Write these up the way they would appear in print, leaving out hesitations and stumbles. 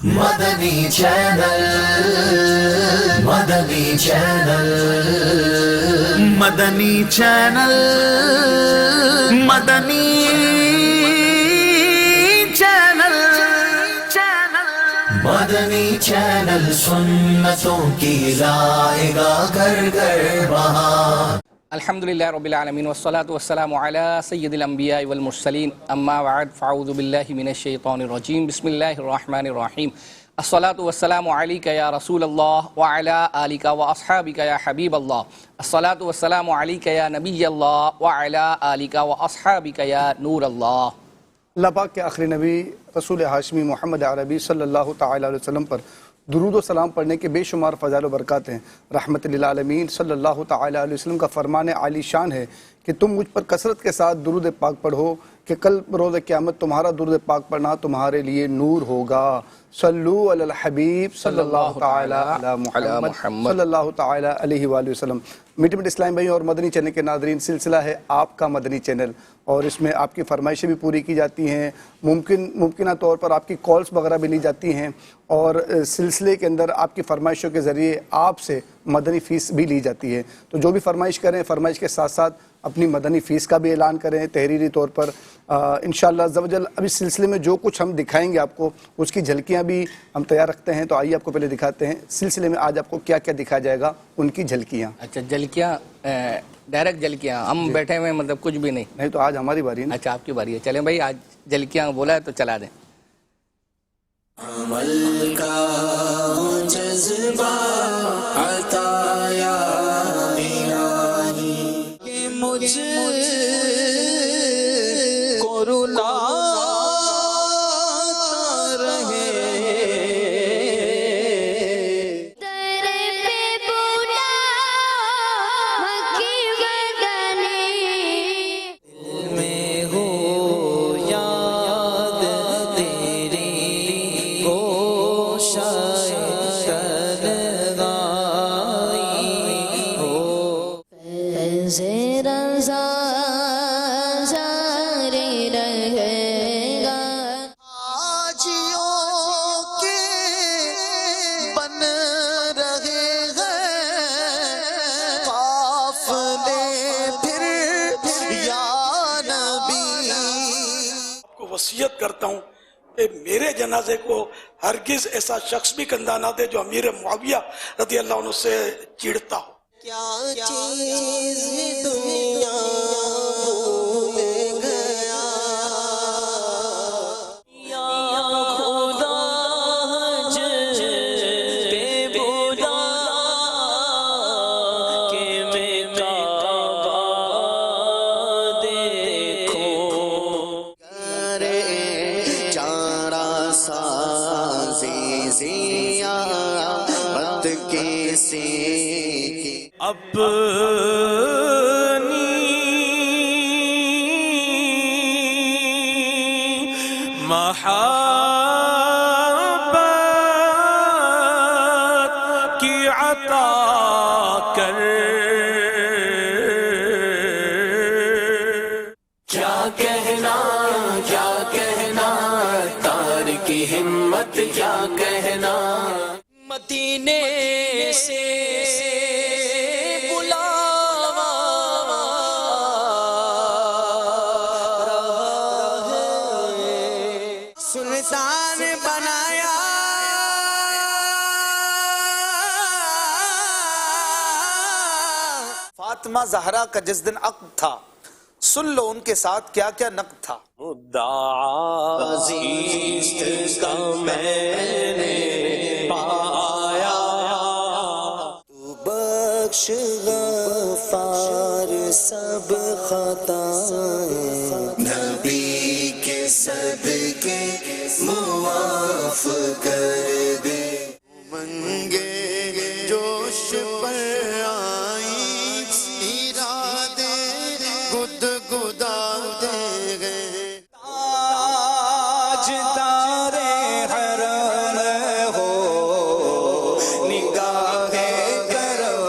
مدنی channel, مدنی channel, مدنی channel, مدنی channel, مدنی channel سنتوں کی لائے گا گھر گھر بہار۔ الحمدللہ رب العالمین والصلاة والسلام علی سید الانبیاء والمرسلین اما بعد فاعوذ باللہ من الشیطان الرجیم بسم اللہ الرحمن الرحیم الصلاة والسلام علیکہ یا رسول اللہ وعلی آلکہ واصحابکہ یا حبیب اللہ الصلاة والسلام علیکہ یا نبی اللہ وعلی آلکہ واصحابکہ یا نور اللہ۔ اللہ پاک کے آخری نبی رسول ہاشمی محمد عربی صلی اللہ تعالیٰ علیہ وسلم پر درود و سلام پڑھنے کے بے شمار فضائل و برکات ہیں۔ رحمت للعالمین صلی اللہ تعالیٰ علیہ وسلم کا فرمان عالی شان ہے کہ تم مجھ پر کثرت کے ساتھ درود پاک پڑھو کہ کل روز قیامت تمہارا درود پاک پڑھنا تمہارے لیے نور ہوگا۔ صلو علی الحبیب صلی اللہ تعالیٰ علی محمد صلی اللہ تعالیٰ علیہ وآلہ وسلم۔ میٹھے میٹھے اسلام بھائی اور مدنی چینل کے ناظرین، سلسلہ ہے آپ کا مدنی چینل، اور اس میں آپ کی فرمائشیں بھی پوری کی جاتی ہیں، ممکنہ طور پر آپ کی کالز وغیرہ بھی لی جاتی ہیں، اور سلسلے کے اندر آپ کی فرمائشوں کے ذریعے آپ سے مدنی فیس بھی لی جاتی ہے۔ تو جو بھی فرمائش کریں، فرمائش کے ساتھ ساتھ اپنی مدنی فیس کا بھی اعلان کریں تحریری طور پر۔ انشاءاللہ عز و جل اب اس سلسلے میں جو کچھ ہم دکھائیں گے آپ کو، اس کی جھلکیاں بھی ہم تیار رکھتے ہیں، تو آئیے آپ کو پہلے دکھاتے ہیں سلسلے میں آج آپ کو کیا کیا دکھایا جائے گا، ان کی جھلکیاں۔ اچھا، جھلکیاں، ڈائریکٹ جھلکیاں، ہم بیٹھے ہوئے مطلب کچھ بھی نہیں تو آج ہماری باری ہے نا۔ اچھا، آپ کی باری ہے، چلیں بھائی آج جھلکیاں بولا ہے تو چلا دیں۔ عمل کا جذبہ عطا یا الہی کہ مجھ کو رلاتا رہے، در پہ بولا مکی بدنی دل میں ہو یاد تیری گوشائے شرغائی ہو، فیض رضا جاری رہے گا۔ حاجیوں کے بن رہے ہیں قافلے پھر یا نبی۔ کو وصیت کرتا ہوں کہ میرے جنازے کو ہرگز ایسا شخص بھی کندھا نہ دے جو امیر معاویہ رضی اللہ عنہ سے چڑھتا ہو۔ کیا چیز دنیا بھول گیا یا خدا حج پہ بولا کہ میں کعبہ دیکھوں، کرے چارہ سازی زیارت کسی اپنی محبت کی عطا کر۔ کیا کہنا، کیا کہنا تارک ہمت، کیا کہنا مدینے سے بلاوا رہا ہے، سلطان بنایا فاطمہ زہرا کا جس دن عقد تھا، سن لو ان کے ساتھ کیا کیا نقد تھا۔ مدعا عزیز کا میں نے پایا، تو بخش غفار سب خطائیں، نبی کے صدقے معاف کر دے، منگے جوش پر آئی ارادے گد گدا دے گئے، تاج دارے حرم ہو نگاہ کرم،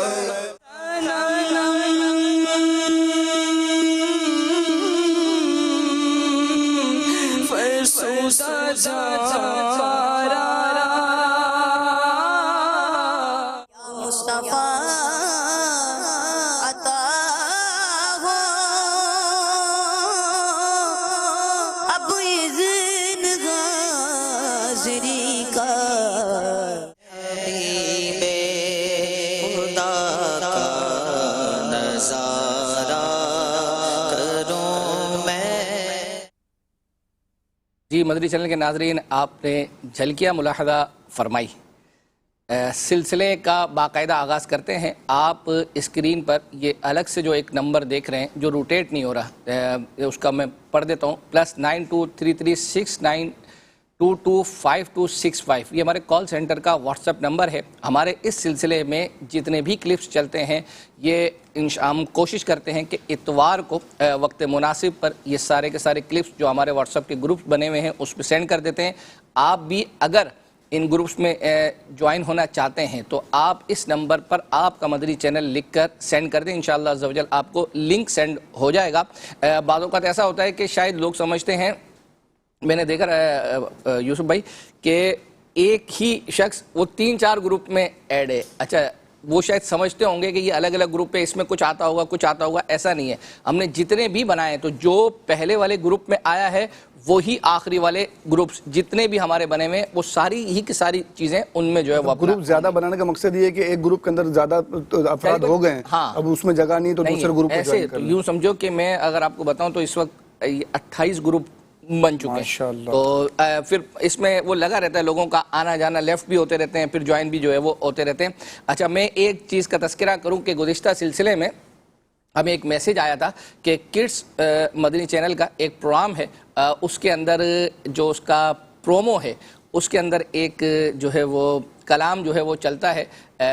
فرسودہ جارا وفا عطا ہو اب اذن حاضری کا حبیب خدا کا نظارہ کروں میں. جی مدری چینل کے ناظرین، آپ نے جھلکیاں ملاحظہ فرمائی. سلسلے کا باقاعدہ آغاز کرتے ہیں. آپ اسکرین پر یہ الگ سے جو ایک نمبر دیکھ رہے ہیں جو روٹیٹ نہیں ہو رہا، اس کا میں پڑھ دیتا ہوں، +923369225265. یہ ہمارے کال سینٹر کا واٹس ایپ نمبر ہے. ہمارے اس سلسلے میں جتنے بھی کلپس چلتے ہیں یہ ہم کوشش کرتے ہیں کہ اتوار کو وقت مناسب پر یہ سارے کے سارے کلپس جو ہمارے واٹس ایپ کے گروپ بنے ہوئے ہیں اس پہ سینڈ کر دیتے ہیں. آپ بھی اگر ان گروپس میں جوائن ہونا چاہتے ہیں تو آپ اس نمبر پر آپ کا مدری چینل لکھ کر سینڈ کر دیں. انشاءاللہ عز و جل آپ کو لنک سینڈ ہو جائے گا. بعض اوقات ایسا ہوتا ہے کہ شاید لوگ سمجھتے ہیں، میں نے دیکھا یوسف بھائی، کہ ایک ہی شخص وہ 3-4 گروپ میں ایڈ ہے. اچھا، وہ شاید سمجھتے ہوں گے کہ یہ الگ الگ گروپ پہ اس میں کچھ آتا ہوگا. ایسا نہیں ہے. ہم نے جتنے بھی بنائے تو جو پہلے والے گروپ میں آیا ہے وہی آخری والے گروپس جتنے بھی ہمارے بنے ہوئے وہ ساری ہی کی ساری چیزیں ان میں جو ہے وہ گروپ زیادہ بنانے کا مقصد یہ ہے کہ ایک گروپ کے اندر زیادہ افراد ہو گئے ہیں، اب اس میں جگہ نہیں تو دوسرے گروپ کو جوائن کر لیں. یوں سمجھو کہ میں اگر آپ کو بتاؤں تو اس وقت 28 گروپ بن چکے ہیں. تو پھر اس میں وہ لگا رہتا ہے لوگوں کا آنا جانا، لیفٹ بھی ہوتے رہتے ہیں، پھر جوائن بھی جو ہے وہ ہوتے رہتے ہیں. اچھا، میں ایک چیز کا تذکرہ کروں کہ گزشتہ سلسلے میں ہمیں ایک میسیج آیا تھا کہ کڈس مدنی چینل کا ایک پروگرام ہے، اس کے اندر جو اس کا پرومو ہے اس کے اندر ایک جو ہے وہ کلام جو ہے وہ چلتا ہے،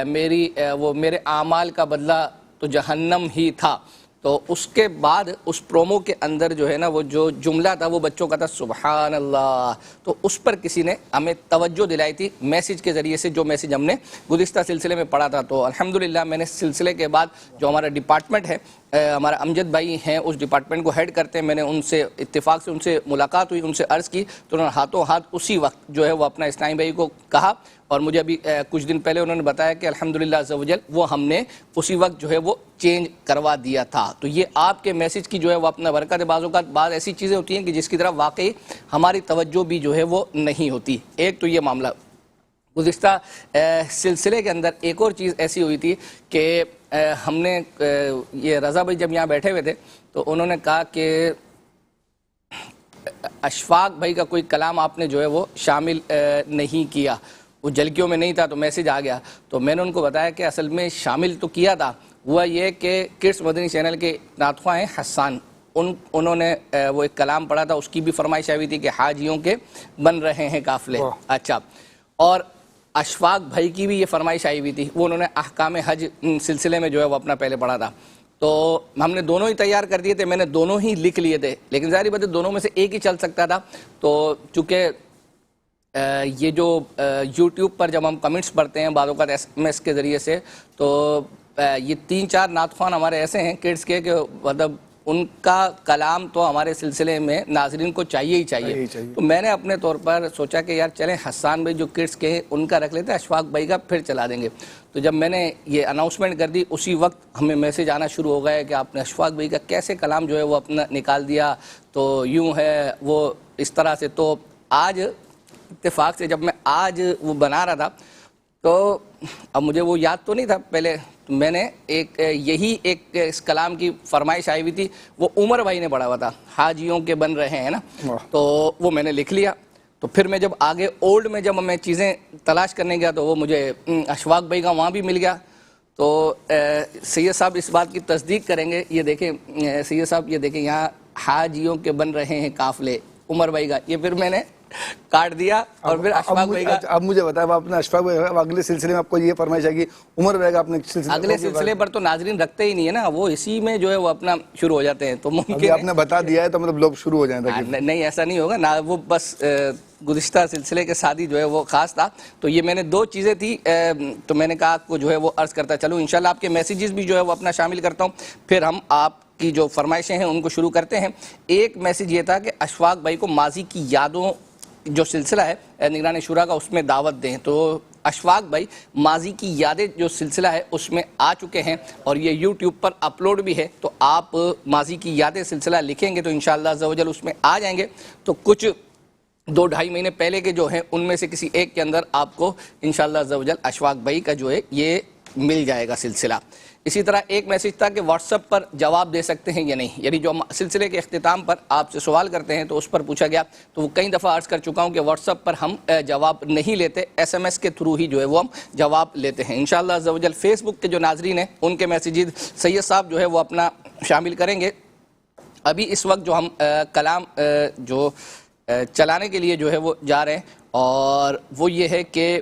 میرے اعمال کا بدلہ تو جہنم ہی تھا. تو اس کے بعد اس پرومو کے اندر جو ہے نا وہ جو جملہ تھا وہ بچوں کا تھا سبحان اللہ. تو اس پر کسی نے ہمیں توجہ دلائی تھی میسیج کے ذریعے سے، جو میسیج ہم نے گزشتہ سلسلے میں پڑھا تھا. تو الحمدللہ میں نے سلسلے کے بعد جو ہمارا ڈپارٹمنٹ ہے، ہمارا امجد بھائی ہیں اس ڈپارٹمنٹ کو ہیڈ کرتے ہیں، میں نے ان سے اتفاق سے ان سے ملاقات ہوئی، ان سے عرض کی تو انہوں نے ہاتھوں ہاتھ اسی وقت جو ہے وہ اپنا اسلامی بھائی کو کہا. اور مجھے ابھی کچھ دن پہلے انہوں نے بتایا کہ الحمدللہ عز و جل وہ ہم نے اسی وقت جو ہے وہ چینج کروا دیا تھا. تو یہ آپ کے میسیج کی جو ہے وہ اپنا برکت ہے. بعض اوقات بعض ایسی چیزیں ہوتی ہیں کہ جس کی طرف واقعی ہماری توجہ بھی جو ہے وہ نہیں ہوتی. ایک تو یہ معاملہ. گزشتہ سلسلے کے اندر ایک اور چیز ایسی ہوئی تھی کہ ہم نے یہ رضا بھائی جب یہاں بیٹھے ہوئے تھے تو انہوں نے کہا کہ اشفاق بھائی کا کوئی کلام آپ نے جو ہے وہ شامل نہیں کیا، وہ جھلکیوں میں نہیں تھا. تو میسیج آ گیا تو میں نے ان کو بتایا کہ اصل میں شامل تو کیا تھا. ہوا یہ کہ کڈس مدنی چینل کے ناطخواں ہیں حسان، انہوں نے وہ ایک کلام پڑھا تھا، اس کی بھی فرمائش آئی تھی کہ حاجیوں کے بن رہے ہیں قافلے. اچھا، اور اشفاق بھائی کی بھی یہ فرمائش آئی ہوئی تھی، وہ انہوں نے احکام حج سلسلے میں جو ہے وہ اپنا پہلے پڑھا تھا. تو ہم نے دونوں ہی تیار کر دیے تھے، میں نے دونوں ہی لکھ لیے تھے، لیکن ظاہری بات ہے دونوں میں سے ایک ہی چل سکتا تھا. تو چونکہ یہ جو یوٹیوب پر جب ہم کمنٹس پڑھتے ہیں بعض اوقات SMS کے ذریعے سے، تو یہ 3-4 نعت خوان ہمارے ایسے ہیں کڈس کے کہ مطلب ان کا کلام تو ہمارے سلسلے میں ناظرین کو چاہیے ہی چاہیے. تو میں نے اپنے طور پر سوچا کہ یار چلیں حسان بھائی جو کڈس کے ہیں ان کا رکھ لیتے ہیں، اشفاق بھائی کا پھر چلا دیں گے. تو جب میں نے یہ اناؤنسمنٹ کر دی اسی وقت ہمیں میسیج آنا شروع ہو گیا کہ آپ نے اشفاق بھائی کا کیسے کلام جو ہے وہ اپنا نکال دیا، تو یوں ہے وہ اس طرح سے. تو آج اتفاق سے جب میں آج وہ بنا رہا تھا تو اب مجھے وہ یاد تو نہیں تھا پہلے، میں نے یہی ایک اس کلام کی فرمائش آئی ہوئی تھی، وہ عمر بھائی نے پڑھا ہوا تھا، حاجیوں کے بن رہے ہیں نا، تو وہ میں نے لکھ لیا. تو پھر میں جب آگے اولڈ میں جب میں چیزیں تلاش کرنے گیا تو وہ مجھے اشفاق بھائی کا وہاں بھی مل گیا. تو سید صاحب اس بات کی تصدیق کریں گے، یہ دیکھیں سید صاحب، یہ دیکھیں یہاں حاجیوں کے بن رہے ہیں قافلے، عمر بھائی کا، یہ پھر میں نے کاٹ دیا. اور پھر اشفاق بھائی کا اب مجھے بتایا آپ نے اشفاق بھائی اگلے سلسلے میں آپ کو یہ فرمائش آئے گی عمر بھائی کا اپنے اگلے سلسلے پر تو ناظرین رکھتے ہی نہیں ہے نا، وہ اسی میں جو ہے وہ اپنا شروع ہو جاتے ہیں. تو ممکن آپ نے بتا دیا ہے تو مطلب لوگ شروع ہو جائیں. نہیں ایسا نہیں ہوگا نا، وہ بس گزشتہ سلسلے کے ساتھ ہی جو ہے وہ خاص تھا. تو یہ میں نے 2 چیزیں تھی تو میں نے کہا آپ کو جو ہے وہ عرض کرتا چلوں. انشاءاللہ آپ کے میسیجز بھی جو ہے وہ اپنا شامل کرتا ہوں، پھر ہم آپ کی جو فرمائشیں ہیں ان کو شروع کرتے ہیں. ایک میسیج یہ تھا کہ اشفاق بھائی کو ماضی کی یادوں جو سلسلہ ہے نگران شورا کا اس میں دعوت دیں. تو اشفاق بھائی ماضی کی یادیں جو سلسلہ ہے اس میں آ چکے ہیں اور یہ یوٹیوب پر اپلوڈ بھی ہے، تو آپ ماضی کی یادیں سلسلہ لکھیں گے تو انشاءاللہ عز و جل اس میں آ جائیں گے، تو کچھ 2-2.5 مہینے پہلے کے جو ہیں ان میں سے کسی ایک کے اندر آپ کو انشاءاللہ عز و جل اشفاق بھائی کا جو ہے یہ مل جائے گا سلسلہ۔ اسی طرح ایک میسیج تھا کہ واٹس ایپ پر جواب دے سکتے ہیں یا نہیں، یعنی جو سلسلے کے اختتام پر آپ سے سوال کرتے ہیں تو اس پر پوچھا گیا، تو وہ کئی دفعہ عرض کر چکا ہوں کہ واٹس ایپ پر ہم جواب نہیں لیتے، ایس ایم ایس کے تھرو ہی جو ہے وہ ہم جواب لیتے ہیں انشاءاللہ عز و جل۔ فیس بک کے جو ناظرین ہیں ان کے میسیجز سید صاحب جو ہے وہ اپنا شامل کریں گے۔ ابھی اس وقت جو ہم کلام جو چلانے کے لیے جو ہے وہ جا رہے ہیں اور وہ یہ ہے کہ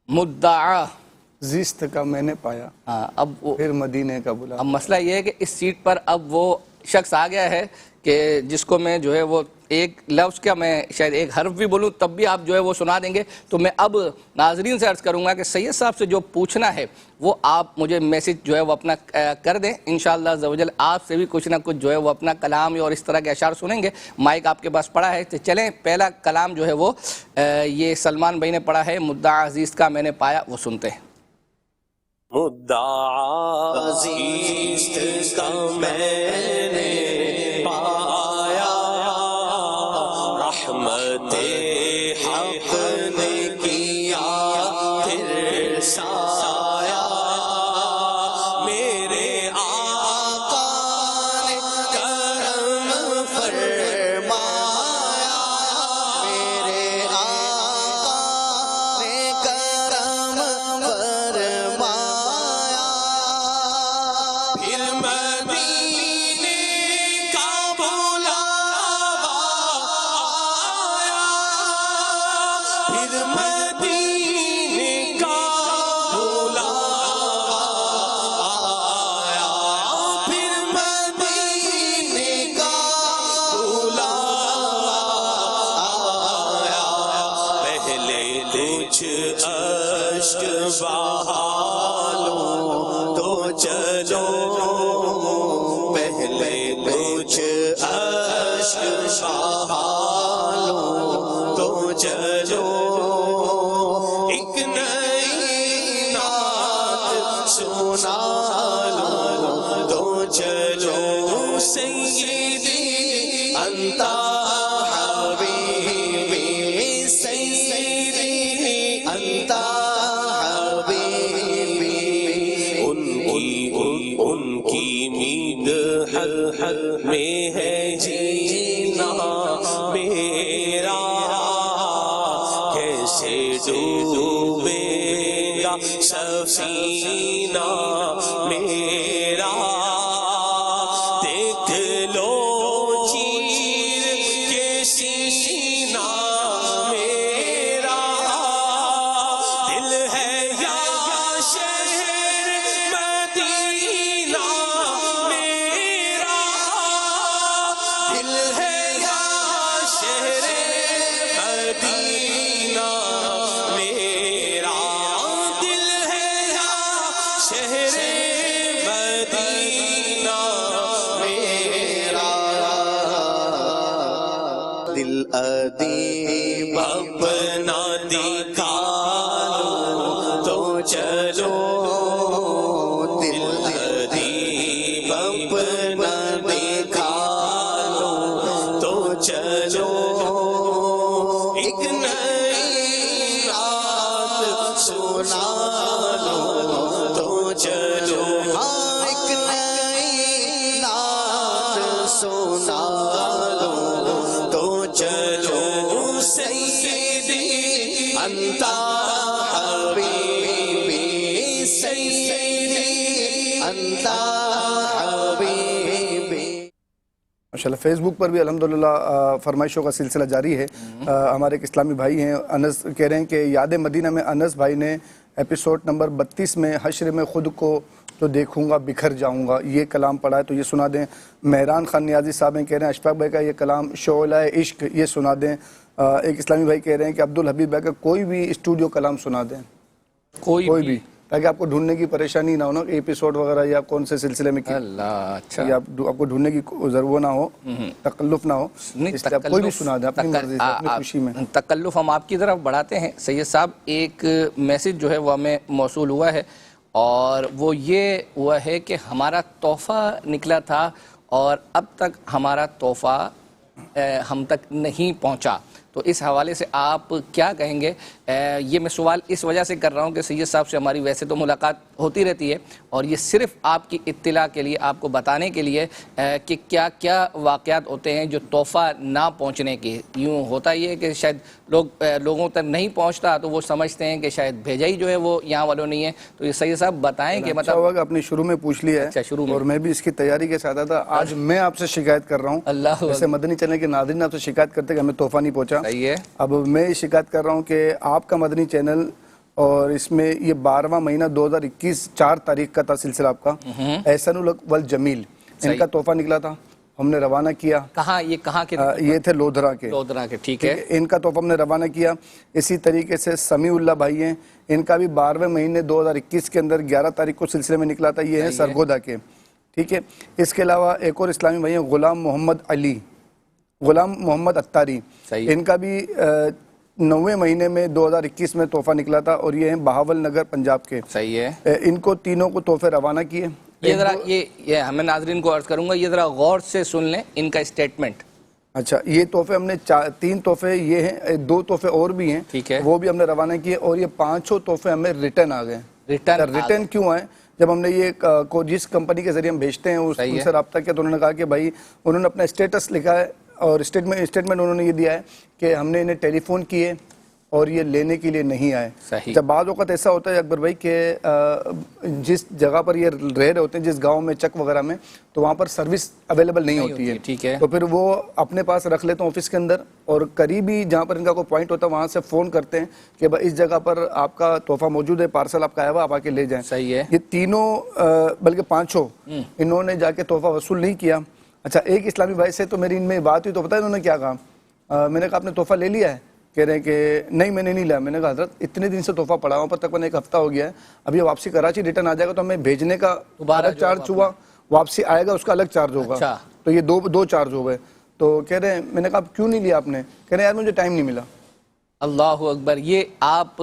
مدعا زیست کا میں نے پایا اب وہ پھر مدینے کا بلا۔ اب مسئلہ یہ ہے کہ اس سیٹ پر اب وہ شخص آ گیا ہے کہ جس کو میں جو ہے وہ ایک لفظ کا میں شاید ایک حرف بھی بولوں تب بھی آپ جو ہے وہ سنا دیں گے، تو میں اب ناظرین سے عرض کروں گا کہ سید صاحب سے جو پوچھنا ہے وہ آپ مجھے میسج جو ہے وہ اپنا کر دیں، انشاءاللہ عز و جل آپ سے بھی کچھ نہ کچھ جو ہے وہ اپنا کلام اور اس طرح کے اشعار سنیں گے۔ مائک آپ کے پاس پڑا ہے تو چلیں پہلا کلام جو ہے وہ یہ سلمان بھائی نے پڑھا ہے، مدعا عزیز کا میں نے پایا، وہ سنتے ہیں۔ مدعا عزیز کا میں نے پایا، رحمت حق نے کیا پھر سایہ، میرے آقا نے کرم فرمایا، میرے آقا نے کرم فرمایا، پھر مدینے کا بلاوا آیا، پھر مدینے کا بلاوا آیا، پھر مدینے کا بلاوا آیا، پہلے کچھ اشک بہا لو تو چلو، پہلے کچھ اشک بہا لو تو چلو، ایک نئی نعت سنا لو تو چلو، سیدی انت حبیبی، سیدی انت حبیبی، ان کی مدحت میں ہے جینا میرا، کیسے ڈوبے گا سفینہ میرا، دیکھ لو چیر کے سینہ میرا، دل ہے یا شہر مدینہ میرا، دل ہے یا شہر مدینہ میرا، دل ہے یا شہر مدینہ میرا، دل ادیب اپنا دکھا لو تو چلو، دل ادیب اپنا دکھا لو تو چلو، ایک نئی رات سنا لو تو چلو، ہاں ایک نئی رات سنا لو تو چلو، سیدی انت حبیبی، سیدی انت حبیبی۔ ماشاءاللہ فیس بک پر بھی الحمدللہ فرمائشوں کا سلسلہ جاری ہے۔ ہمارے ایک اسلامی بھائی ہیں انس، کہہ رہے ہیں کہ یاد مدینہ میں انس بھائی نے ایپیسوڈ نمبر 32 میں حشر میں خود کو تو دیکھوں گا بکھر جاؤں گا یہ کلام پڑھا ہے، تو یہ سنا دیں۔ مہران خان نیازی صاحب ہیں، کہہ رہے ہیں اشفاق بھائی کا یہ کلام شعلہ عشق یہ سنا دیں۔ ایک اسلامی بھائی کہہ رہے ہیں کہ عبدالحبیب بھائی کا کوئی بھی اسٹوڈیو کلام سنا دیں، کوئی بھی تاکہ آپ کو ڈھونڈنے کی پریشانی نہ ہو نا کہ ایپیسوڈ وغیرہ یا کون سے سلسلے میں کی اللہ اچھا یہ آپ کو ڈھونڈنے کی وہ نہ ہو، تکلف نہ ہو، اس لیے آپ کوئی بھی سنا دیں اپنی مرضی سے اپنی خوشی میں۔ تکلف ہم آپ کی طرف بڑھاتے ہیں سید صاحب، ایک میسج جو ہے وہ ہمیں موصول ہوا ہے اور وہ یہ ہوا ہے کہ ہمارا تحفہ نکلا تھا اور اب تک ہمارا تحفہ ہم تک نہیں پہنچا، تو اس حوالے سے آپ کیا کہیں گے؟ یہ میں سوال اس وجہ سے کر رہا ہوں کہ سید صاحب سے ہماری ویسے تو ملاقات ہوتی رہتی ہے اور یہ صرف آپ کی اطلاع کے لیے، آپ کو بتانے کے لیے کہ کیا کیا واقعات ہوتے ہیں جو تحفہ نہ پہنچنے کے، یوں ہوتا یہ ہے کہ شاید لوگوں تک نہیں پہنچتا تو وہ سمجھتے ہیں کہ شاید بھیجا ہی جو ہے وہ یہاں والوں نہیں ہے، تو یہ سید صاحب بتائیں کہ اچھا ہوا کہ آپ نے شروع میں پوچھ لیا ہے۔ اچھا شروع میں، اور میں بھی اس کی تیاری کے ساتھ تھا، آج میں آپ سے شکایت کر رہا ہوں، اللہ جیسے مدنی چینل کے ناظرین آپ سے شکایت کرتے کہ ہمیں تحفہ نہیں پہنچا، صحیح ہے، اب میں شکایت کر رہا ہوں کہ آپ کا مدنی چینل، اور اس میں یہ 12واں مہینہ 2021 4 تاریخ کا تھا سلسلہ آپ کا احسن الحق والجمیل، ان کا تحفہ نکلا تھا، ہم نے روانہ کیا۔ کہاں یہ کہاں کے؟ یہ تھے لودھرا کے، ٹھیک ہے، ان کا تحفہ ہم نے روانہ کیا۔ اسی طریقے سے سمیع اللہ بھائی ہیں، ان کا بھی 12ویں مہینے 2021 کے اندر 11 تاریخ کو سلسلے میں نکلا تھا، یہ ہیں سرگودا کے، ٹھیک ہے۔ اس کے علاوہ ایک اور اسلامی بھائی ہیں غلام محمد اتاری، ان کا بھی 9ویں مہینے میں 2021 میں تحفہ نکلا تھا اور یہ ہیں بہاول نگر پنجاب کے، صحیح ہے۔ ان کو تینوں کو تحفے روانہ کیے۔ یہ ذرا یہ ہمیں ناظرین کو عرض کروں گا، یہ ذرا غور سے سن لیں ان کا اسٹیٹمنٹ۔ اچھا، یہ تحفے ہم نے 3 تحفے یہ ہیں، 2 تحفے اور بھی ہیں، ٹھیک ہے، وہ بھی ہم نے روانہ کیے، اور یہ 5 تحفے ہمیں ریٹرن آ گئے۔ ریٹرن کیوں آئے؟ جب ہم نے یہ جس کمپنی کے ذریعے ہم بھیجتے ہیں ان سے رابطہ کیا تو انہوں نے کہا کہ بھائی انہوں نے اپنا اسٹیٹس لکھا ہے اور اسٹیٹمنٹ انہوں نے یہ دیا ہے کہ ہم نے انہیں ٹیلی فون کیے اور یہ لینے کے لیے نہیں آئے۔ جب بعض اوقات ایسا ہوتا ہے اکبر بھائی کہ جس جگہ پر یہ رہ رہے ہوتے ہیں، جس گاؤں میں چک وغیرہ میں، تو وہاں پر سروس اویلیبل نہیں ہوتی ہے، ٹھیک ہے، تو پھر وہ اپنے پاس رکھ لیتے ہیں آفس کے اندر، اور قریبی جہاں پر ان کا کوئی پوائنٹ ہوتا ہے وہاں سے فون کرتے ہیں کہ بھائی اس جگہ پر آپ کا تحفہ موجود ہے، پارسل آپ کا آیا ہوا، آپ آ کے لے جائیں۔ صحیح ہے۔ یہ تینوں بلکہ 5 انہوں نے جا کے تحفہ وصول نہیں کیا۔ اچھا، ایک اسلامی بھائی سے تو میری ان میں بات ہوئی تو پتہ ہے انہوں نے کیا کہا؟ میں نے کہا آپ نے تحفہ لے لیا ہے؟ کہہ رہے ہیں کہ نہیں میں نے نہیں لیا۔ میں نے کہا حضرت اتنے دن سے تحفہ پڑا ہوں پر تقریباً 1 ہفتہ ہو گیا ہے، ابھی واپسی کراچی ریٹرن آ جائے گا تو ہمیں بھیجنے کا الگ چارج ہوا، واپسی آئے گا اس کا الگ چارج ہوگا، تو یہ دو چارج ہو گئے۔ تو کہہ رہے ہیں، میں نے کہا کیوں نہیں لیا آپ نے؟ کہہ رہے ہیں یار مجھے ٹائم نہیں ملا۔ اللہ اکبر، یہ آپ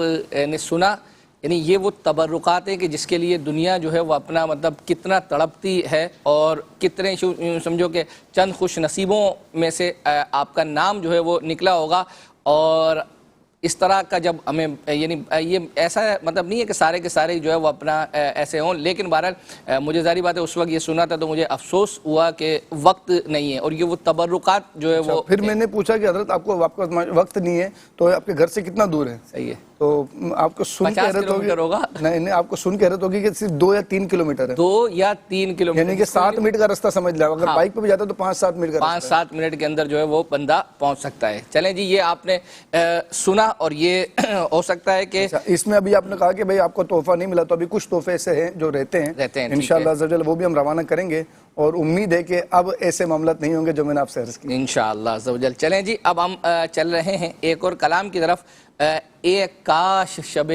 نے سنا، یعنی یہ وہ تبرکات ہیں کہ جس کے لیے دنیا جو ہے وہ اپنا مطلب کتنا تڑپتی ہے، اور کتنے سمجھو کہ چند خوش نصیبوں میں سے آپ کا نام جو ہے وہ نکلا ہوگا۔ اور اس طرح کا جب ہمیں یعنی یہ ایسا مطلب نہیں ہے کہ سارے کے سارے جو ہے وہ اپنا ایسے ہوں، لیکن بہرحال مجھے ظاہری بات ہے اس وقت یہ سنا تھا تو مجھے افسوس ہوا کہ وقت نہیں ہے، اور یہ وہ تبرکات جو ہے وہ پھر میں نے پوچھا کہ حضرت آپ کو وقت نہیں ہے تو آپ کے گھر سے کتنا دور ہے؟ صحیح ہے، تو آپ کو سن کے حیرت ہوگی، نہیں آپ کو سن کے حیرت ہوگی کہ صرف 2 یا 3 کلومیٹر ہے، 2 یا 3 کلومیٹر، یعنی کہ 7 منٹ کا راستہ سمجھ لیں، اگر بائک پہ بھی جاتا ہے تو 5-7 منٹ کا راستہ، 5-7 منٹ کے اندر جو ہے وہ بندہ پہنچ سکتا ہے۔ چلیں جی، یہ آپ نے سنا، اور یہ ہو سکتا ہے کہ اس میں ابھی آپ نے کہا کہ بھئی آپ کو تحفہ نہیں ملا، تو ابھی کچھ تحفے ایسے ہیں جو رہتے ہیں انشاءاللہ عز و جل، وہ بھی ہم روانہ کریں گے، اور امید ہے کہ اب ایسے معاملات نہیں ہوں گے جو میں نے آپ سے عرض کی انشاءاللہ عز و جل۔ چلیں جی، اب ہم چل رہے ہیں ایک اور کلام کی طرف۔ ایک کاش شب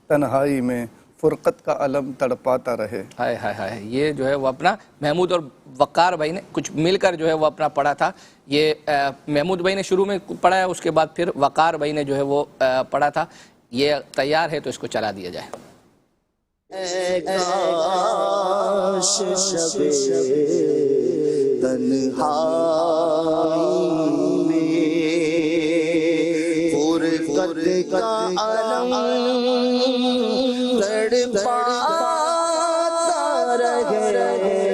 تنہائی میں فرقت کا علم تڑپاتا رہے۔ ہائے ہائے ہائے، یہ جو ہے وہ اپنا محمود اور وقار بھائی نے کچھ مل کر جو ہے وہ اپنا پڑھا تھا۔ یہ محمود بھائی نے شروع میں پڑھا ہے، اس کے بعد پھر وقار بھائی نے جو ہے وہ پڑھا تھا۔ یہ تیار ہے تو اس کو چلا دیا جائے۔ اے کاش شب تنہائی میں فرقت کا علم تڑپاتا رہے،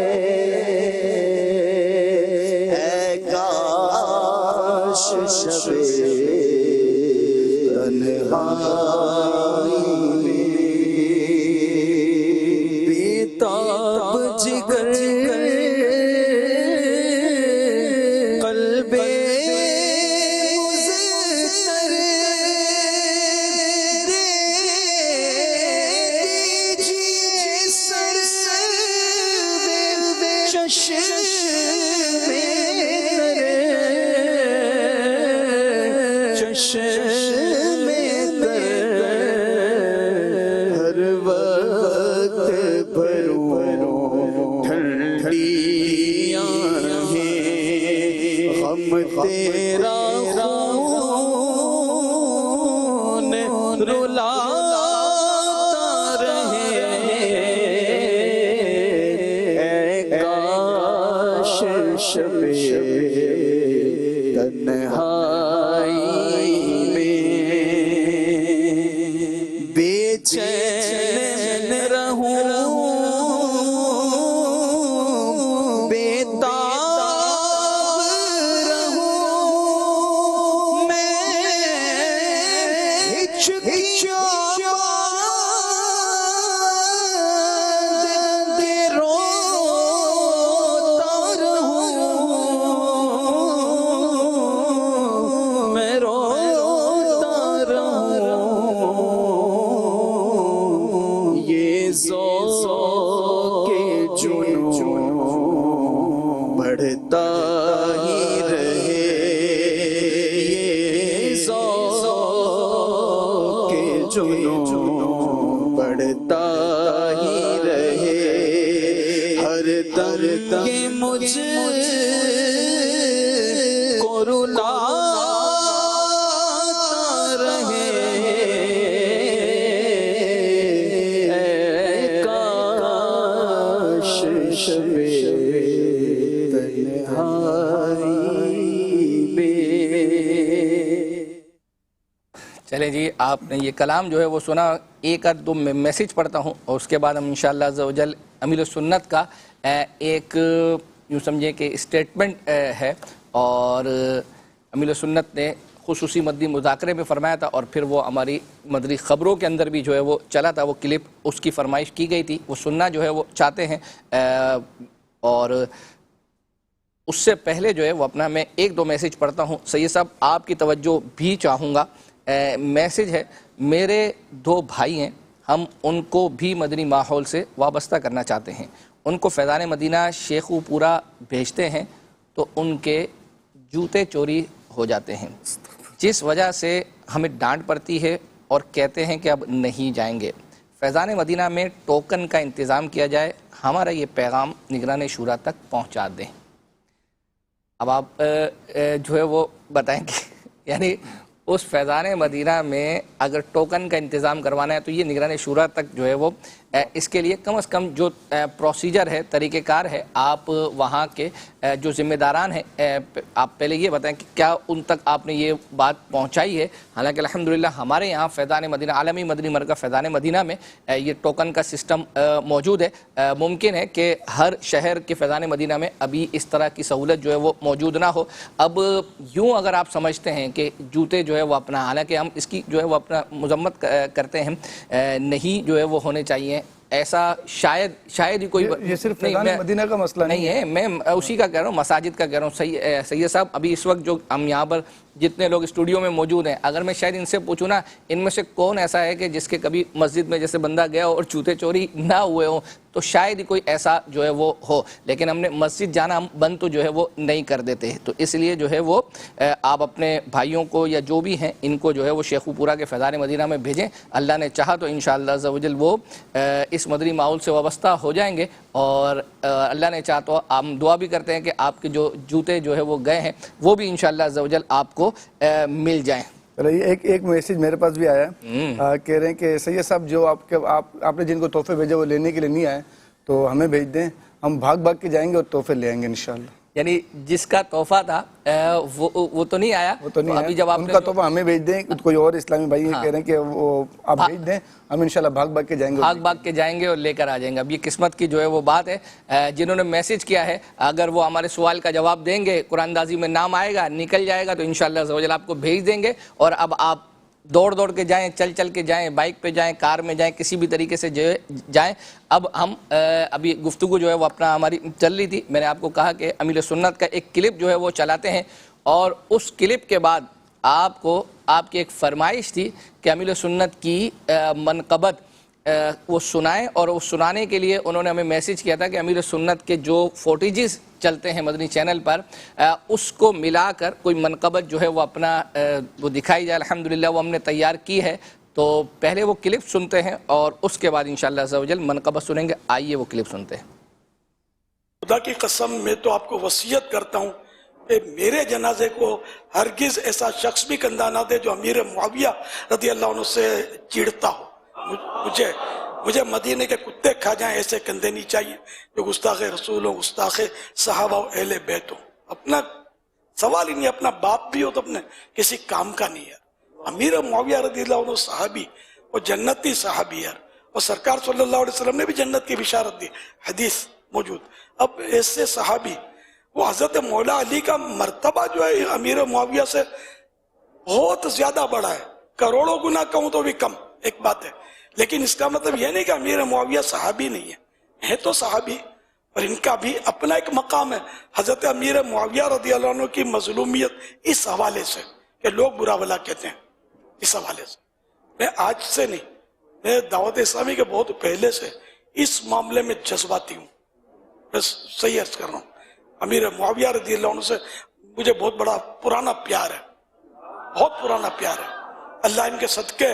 اے کاش شب تنہائی جگر قلب مزتر پڑھتا ہی رہے ہر دم یہ مجھ کو رلاتا رہے اے کاش شب تنہائی میں۔ چلیں جی، آپ نے یہ کلام جو ہے وہ سنا، ایک آدھ دو میں میسیج پڑھتا ہوں اور اس کے بعد ہم انشاءاللہ عز و جل امیر السنت کا ایک یوں سمجھیں کہ اسٹیٹمنٹ ہے، اور امیر السنت نے خصوصی مدنی مذاکرے میں فرمایا تھا، اور پھر وہ ہماری مدنی خبروں کے اندر بھی جو ہے وہ چلا تھا، وہ کلپ اس کی فرمائش کی گئی تھی، وہ سننا جو ہے وہ چاہتے ہیں۔ اور اس سے پہلے جو ہے وہ اپنا میں ایک دو میسیج پڑھتا ہوں۔ سید صاحب آپ کی توجہ بھی چاہوں گا۔ میسیج ہے، میرے دو بھائی ہیں، ہم ان کو بھی مدنی ماحول سے وابستہ کرنا چاہتے ہیں، ان کو فیضان مدینہ شیخو پورا بھیجتے ہیں تو ان کے جوتے چوری ہو جاتے ہیں، جس وجہ سے ہمیں ڈانٹ پڑتی ہے اور کہتے ہیں کہ اب نہیں جائیں گے۔ فیضان مدینہ میں ٹوکن کا انتظام کیا جائے، ہمارا یہ پیغام نگران شورا تک پہنچا دیں۔ اب آپ جو ہے وہ بتائیں کہ یعنی اس فیضان مدینہ میں اگر ٹوکن کا انتظام کروانا ہے تو یہ نگران شورا تک جو ہے وہ اس کے لیے کم از کم جو پروسیجر ہے، طریقہ کار ہے، آپ وہاں کے جو ذمہ داران ہیں آپ پہلے یہ بتائیں کہ کیا ان تک آپ نے یہ بات پہنچائی ہے؟ حالانکہ الحمدللہ ہمارے یہاں فیضان مدینہ عالمی مدنی مرکز فیضان مدینہ میں یہ ٹوکن کا سسٹم موجود ہے۔ ممکن ہے کہ ہر شہر کے فیضان مدینہ میں ابھی اس طرح کی سہولت جو ہے وہ موجود نہ ہو۔ اب یوں اگر آپ سمجھتے ہیں کہ جوتے جو ہے وہ اپنا، حالانکہ ہم اس کی جو ہے وہ اپنا مذمت کرتے ہیں، نہیں جو ہے وہ ہونے چاہیے، ایسا شاید ہی کوئی یہ صرف فیضان مدینہ کا مسئلہ نہیں ہے، میں اسی کا کہہ رہا ہوں، مساجد کا کہہ رہا ہوں۔ سید صاحب ابھی اس وقت جو ہم یہاں پر جتنے لوگ اسٹوڈیو میں موجود ہیں، اگر میں شاید ان سے پوچھوں نا، ان میں سے کون ایسا ہے کہ جس کے کبھی مسجد میں جیسے بندہ گیا اور جوتے چوری نہ ہوئے ہوں، تو شاید ہی کوئی ایسا جو ہے وہ ہو، لیکن ہم نے مسجد جانا ہم بند تو جو ہے وہ نہیں کر دیتے۔ تو اس لیے جو ہے وہ آپ اپنے بھائیوں کو یا جو بھی ہیں ان کو جو ہے وہ شیخو پورا کے فیضان مدینہ میں بھیجیں، اللہ نے چاہا تو انشاءاللہ عز و جل وہ اس مدنی ماحول سے وابستہ ہو جائیں گے، اور اللہ نے چاہا تو ہم دعا بھی کرتے ہیں کہ آپ کے جو جوتے جو ہے وہ گئے ہیں وہ بھی انشاءاللہ عز و جل آپ کو مل جائیں۔ ایک میسیج میرے پاس بھی آیا ہے، کہہ رہے ہیں کہ سید صاحب جو آپ نے جن کو تحفے بھیجے وہ لینے کے لیے نہیں آئے تو ہمیں بھیج دیں، ہم بھاگ کے جائیں گے اور تحفے لے آئیں گے انشاءاللہ۔ یعنی جس کا تحفہ تھا وہ تو نہیں آیا، وہ تو نہیں ابھی جب آپ ان کا تحفہ ہمیں بھیج دیں، کوئی اور اسلامی بھائی کہہ رہے ہیں کہ وہ آپ بھیج دیں، ہم انشاءاللہ بھاگ کے جائیں گے، بھاگ کے جائیں گے اور لے کر آ جائیں گے۔ اب یہ قسمت کی جو ہے وہ بات ہے، جنہوں نے میسیج کیا ہے اگر وہ ہمارے سوال کا جواب دیں گے، قرآن اندازی میں نام آئے گا، نکل جائے گا، تو انشاءاللہ عز و جل آپ کو بھیج دیں گے۔ اور اب آپ دوڑ کے جائیں، چل کے جائیں، بائک پہ جائیں، کار میں جائیں، کسی بھی طریقے سے جائیں۔ اب ہم ابھی گفتگو جو ہے وہ اپنا ہماری چل رہی تھی، میں نے آپ کو کہا کہ امیر سنت کا ایک کلپ جو ہے وہ چلاتے ہیں، اور اس کلپ کے بعد آپ کو آپ کی ایک فرمائش تھی کہ امیر سنت کی منقبت وہ سنائیں، اور وہ سنانے کے لیے انہوں نے ہمیں میسیج کیا تھا کہ امیر سنت کے جو فوٹیجز چلتے ہیں مدنی چینل پر اس کو ملا کر کوئی منقبت جو ہے وہ اپنا وہ دکھائی جائے۔ الحمدللہ وہ ہم نے تیار کی ہے، تو پہلے وہ کلپ سنتے ہیں اور اس کے بعد انشاءاللہ عز و جل منقبت سنیں گے۔ آئیے وہ کلپ سنتے ہیں۔ خدا کی قسم میں تو آپ کو وصیت کرتا ہوں کہ میرے جنازے کو ہرگز ایسا شخص بھی کندھا نہ دے جو امیر معاویہ رضی اللہ عنہ سے چڑھتا ہو۔ مجھے مدینے کے کتے کھا جائیں ایسے کندھے نہیں چاہیے جو گستاخ رسول ہو، گستاخ صحابہ و اہل بیت ہو۔ اپنا سوال ہی نہیں، اپنا باپ بھی ہو تو اپنے کسی کام کا نہیں ہے۔ امیر معاویہ رضی اللہ عنہ صحابی اور جنتی صحابی ہے، اور سرکار صلی اللہ علیہ وسلم نے بھی جنت کی بشارت دی، حدیث موجود۔ اب ایسے صحابی، وہ حضرت مولا علی کا مرتبہ جو ہے امیر معاویہ سے بہت زیادہ بڑا ہے، کروڑوں گنا کہوں تو بھی کم ایک بات ہے، لیکن اس کا مطلب یہ نہیں کہ امیر معاویہ صحابی نہیں ہے تو صحابی، اور ان کا بھی اپنا ایک مقام ہے۔ حضرت امیر معاویہ رضی اللہ عنہ کی مظلومیت اس حوالے سے کہ لوگ برا بھلا کہتے ہیں، اس حوالے سے میں آج سے نہیں، میں دعوت اسلامی کے بہت پہلے سے اس معاملے میں جذباتی ہوں۔ میں صحیح عرض کر رہا ہوں، امیر معاویہ رضی اللہ عنہ سے مجھے بہت بڑا پرانا پیار ہے، بہت پرانا پیار ہے۔ اللہ ان کے صدقے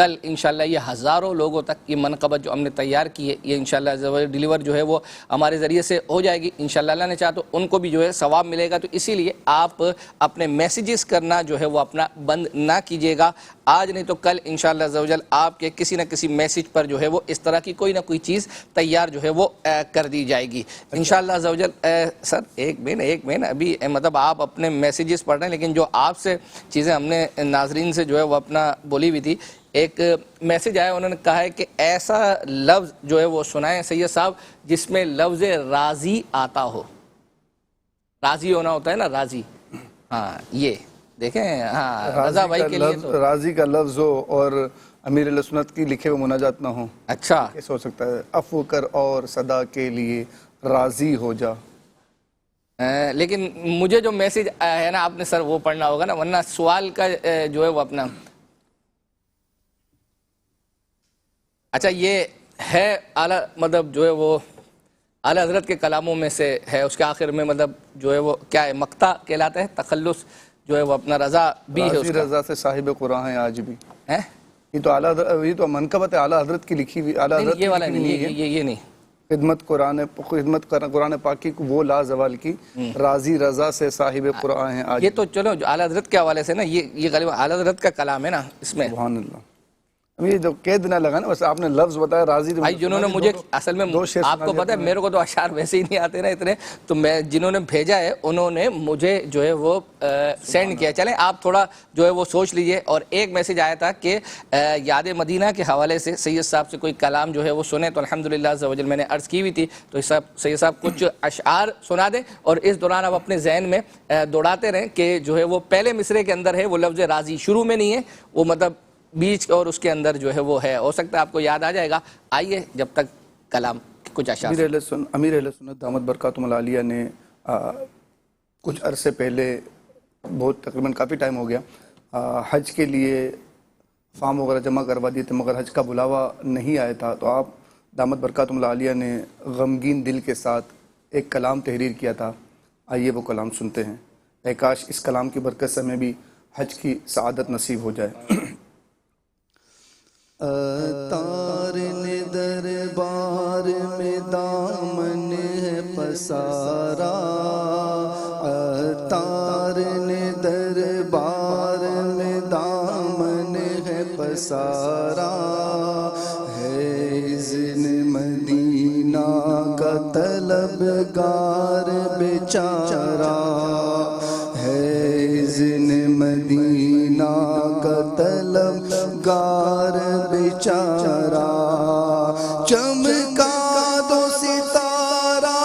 کل انشاءاللہ یہ ہزاروں لوگوں تک یہ منقبت جو ہم نے تیار کی ہے یہ انشاءاللہ ڈیلیور جو ہے وہ ہمارے ذریعے سے ہو جائے گی انشاءاللہ. اللہ نے چاہا تو ان کو بھی جو ہے ثواب ملے گا. تو اسی لیے آپ اپنے میسیجز کرنا جو ہے وہ اپنا بند نہ کیجیے گا. آج نہیں تو کل انشاءاللہ عزوجل آپ کے کسی نہ کسی میسیج پر جو ہے وہ اس طرح کی کوئی نہ کوئی چیز تیار جو ہے وہ کر دی جائے گی انشاءاللہ عزوجل. سر ایک مین ابھی مطلب آپ اپنے میسیجز پڑھ رہے ہیں لیکن جو آپ سے چیزیں ہم نے ناظرین سے جو ہے وہ اپنا بولی ہوئی تھی. ایک میسیج آیا, انہوں نے کہا ہے کہ ایسا لفظ جو ہے وہ سنائیں سید صاحب جس میں لفظ راضی آتا ہو. راضی ہونا ہوتا ہے نا, راضی. ہاں یہ دیکھیں, ہاں رضا بھائی کے لیے تو راضی کا لفظ ہو اور امیر اہل سنت کی لکھے ہوئے مناجات نہ ہوں. اچھا کیسے ہو سکتا ہے؟ عفو کر اور صدا کے لیے راضی ہو جا. لیکن مجھے جو میسیج ہے نا آپ نے سر وہ پڑھنا ہوگا نا, ورنہ سوال کا جو ہے وہ اپنا. اچھا یہ ہے اعلیٰ مطلب جو ہے وہ اعلیٰ حضرت کے کلاموں میں سے ہے, اس کے آخر میں مطلب جو ہے وہ کیا ہے, مقطع کہلاتا ہے, تخلص جو ہے وہ اپنا رضا بھی ہے اس راضی کا. رضا سے صاحب قرآن ہے آج بھی. ہیں یہ تو اعلیٰ یہ تو منقبت اعلیٰ حضرت کی لکھی ہوئی, اعلیٰ حضرت یہ والا کی نہیں, لکھی ہوئی ہے. یہ نہیں. خدمت قرآن پاکی کو وہ لا زوال کی, راضی رضا سے صاحب قرآن ہے آج. یہ تو چلو جو اعلیٰ حضرت کے حوالے سے نا, یہ غالباً اعلیٰ حضرت کا کلام ہے نا اس میں. سبحان اللہ. یہ جو قید نہ لگا نا, بس آپ نے لفظ بتایا راضی. بھائی جنہوں نے مجھے اصل میں آپ کو پتہ ہے میرے کو تو اشعار ویسے ہی نہیں آتے نا اتنے, تو میں جنہوں نے بھیجا ہے انہوں نے مجھے جو ہے وہ سینڈ کیا. چلیں آپ تھوڑا جو ہے وہ سوچ لیجئے. اور ایک میسیج آیا تھا کہ یاد مدینہ کے حوالے سے سید صاحب سے کوئی کلام جو ہے وہ سنیں, تو الحمدللہ عز و جل میں نے عرض کی ہوئی تھی تو سید صاحب کچھ اشعار سنا دیں اور اس دوران آپ اپنے ذہن میں دوڑاتے رہیں کہ جو ہے وہ پہلے مصرے کے اندر ہے وہ لفظ راضی, شروع میں نہیں ہے وہ, مطلب بیچ اور اس کے اندر جو ہے وہ ہے. ہو سکتا ہے آپ کو یاد آ جائے گا. آئیے جب تک کلام کچھ اشعار. امیر اہل سنت دامت برکاتہم العالیہ نے کچھ عرصے پہلے, بہت تقریباً کافی ٹائم ہو گیا, حج کے لیے فارم وغیرہ جمع کروا دیے تھے مگر حج کا بلاوا نہیں آیا تھا. تو آپ دامت برکاتہم العالیہ نے غمگین دل کے ساتھ ایک کلام تحریر کیا تھا. آئیے وہ کلام سنتے ہیں. اے کاش اس کلام کی برکت سے ہمیں بھی حج کی سعادت نصیب ہو جائے. اتار نے دربار میں دامن ہے پسارا, اتار نے دربار میں دامن ہے پسارا, ہے اذن مدینہ کا طلبگار بیچارہ, ہے اذن مدینہ کا طلبگار بیچارہ, چمکا دو ستارہ,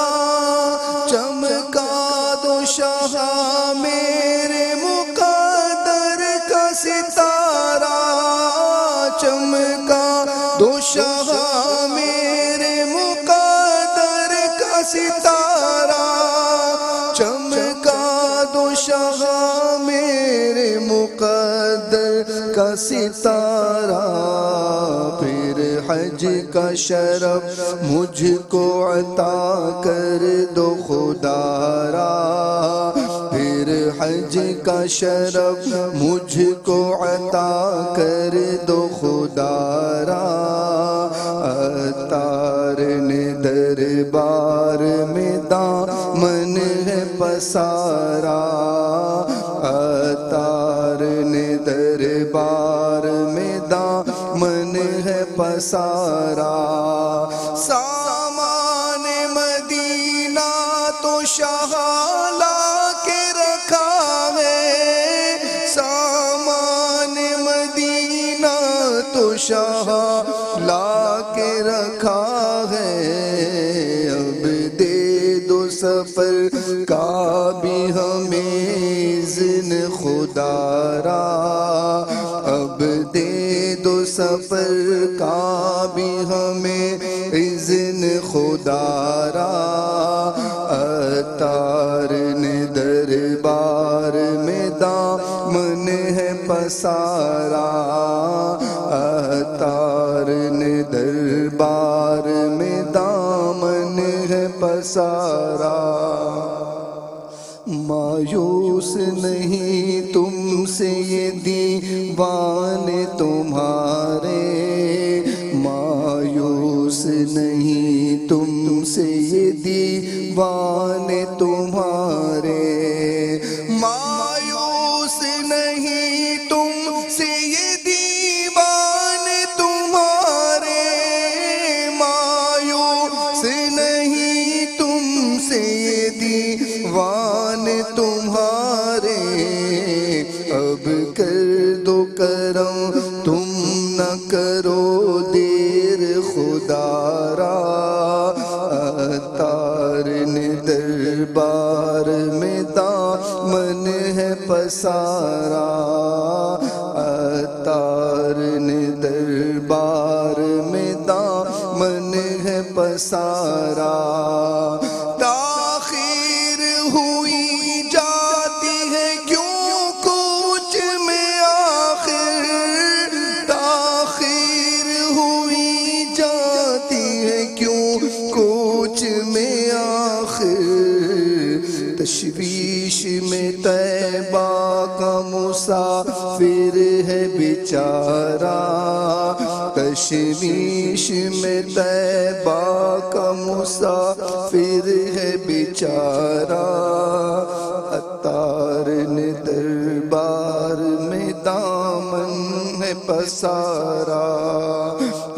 چمکا دو شاہ میرے مقدر کا ستارہ, چمکا دو شاہ میرے مقدر کا ستارہ, چمکا دو شاہ میرے مقدر کا ستارہ, پھر حج کا شرف مجھ کو عطا کر دو خدا را, پھر حج کا شرف مجھ کو عطا کر دو خدا را, اتار نے دربار میں دامن ہے پسارا, اتار نے دربار میں دامن ہے پسارا, سامان مدینہ تو شاہ لا کے رکھا ہے, سامان مدینہ تو شاہ لا کے رکھا ہے, اب دے دو سفر کا بھی ہمیں اذن خدا را, اب دے دو سفر کا بھی ہمیں اذن خدا را, اتار نے دربار میں دامن ہے پسارا, اتار نے دربار میں دامن ہے پسارا, مایوس نہیں تم سے یہ دیوان تمہارے, سے یہ دیوانے تمہارے، مایوس نہیں تم سے یہ دیوانے تمہارے، مایوس نہیں تم سے یہ دیوانے تمہارے، اب کر دو کرم تم نہ کرو دیر خدا را، عطار نے دربار میں دامن ہے پسارا، عطار نے دربار میں دامن ہے پسارا، تاخیر ہوئی جاتی ہے کیوں کوچ میں آخر، تاخیر ہوئی جاتی ہے کیوں کوچ میں آخر، تشویش میں طیبہ کا مسافر ہے بیچارہ، تشویش میں طیبہ کا مسافر ہے بیچارہ، عطار نے دربار میں دامن ہے پسارا،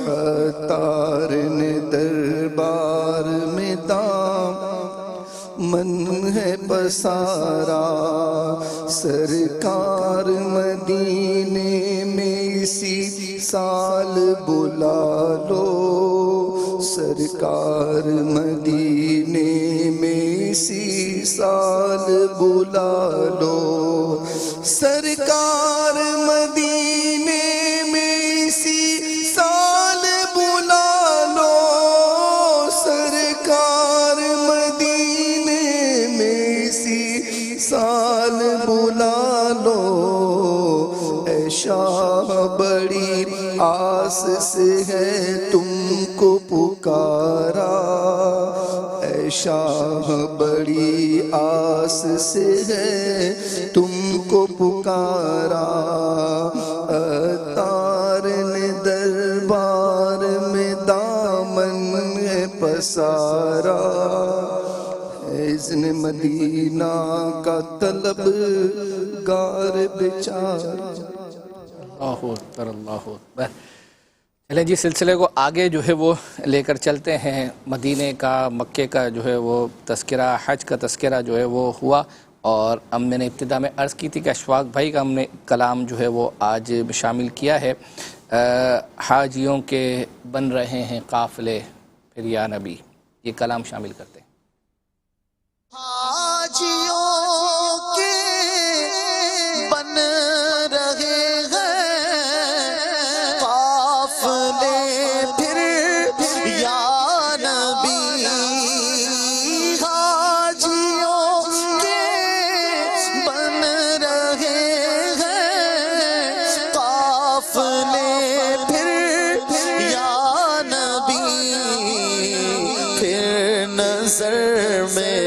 عطار نے دربار میں دامن ہے پسارا، سرکار مدینے میں اسی سال بلا لو، سرکار مدینے میں اسی سال بلا لو، سرکار مدینے میں اسی سال بلا لو، سرکار مدینے میں اسی سال بلا لو، اے شاہ بڑی آس سے ہے تم کو پکارا، اے شاہ بڑی آس سے ہے تم کو پکارا، عطار نے دربار میں دامن ہے پسارا، اذن مدینہ کا طلب گار بیچارہ۔ اللہ اکبر، اللہ اکبر۔ چلیں جی، سلسلے کو آگے جو ہے وہ لے کر چلتے ہیں۔ مدینے کا، مکے کا جو ہے وہ تذکرہ، حج کا تذکرہ جو ہے وہ ہوا، اور میں نے ابتدا میں عرض کی تھی کہ اشفاق بھائی کا ہم نے کلام جو ہے وہ آج شامل کیا ہے، حاجیوں کے بن رہے ہیں قافلے پھر یا نبی، یہ کلام شامل کرتے ہیں۔ حاجیوں کے بن رہے ہیں قافلے پھر یا نبی، حاجیوں کے بن رہے ہیں قافلے پھر یا نبی، پھر نظر میں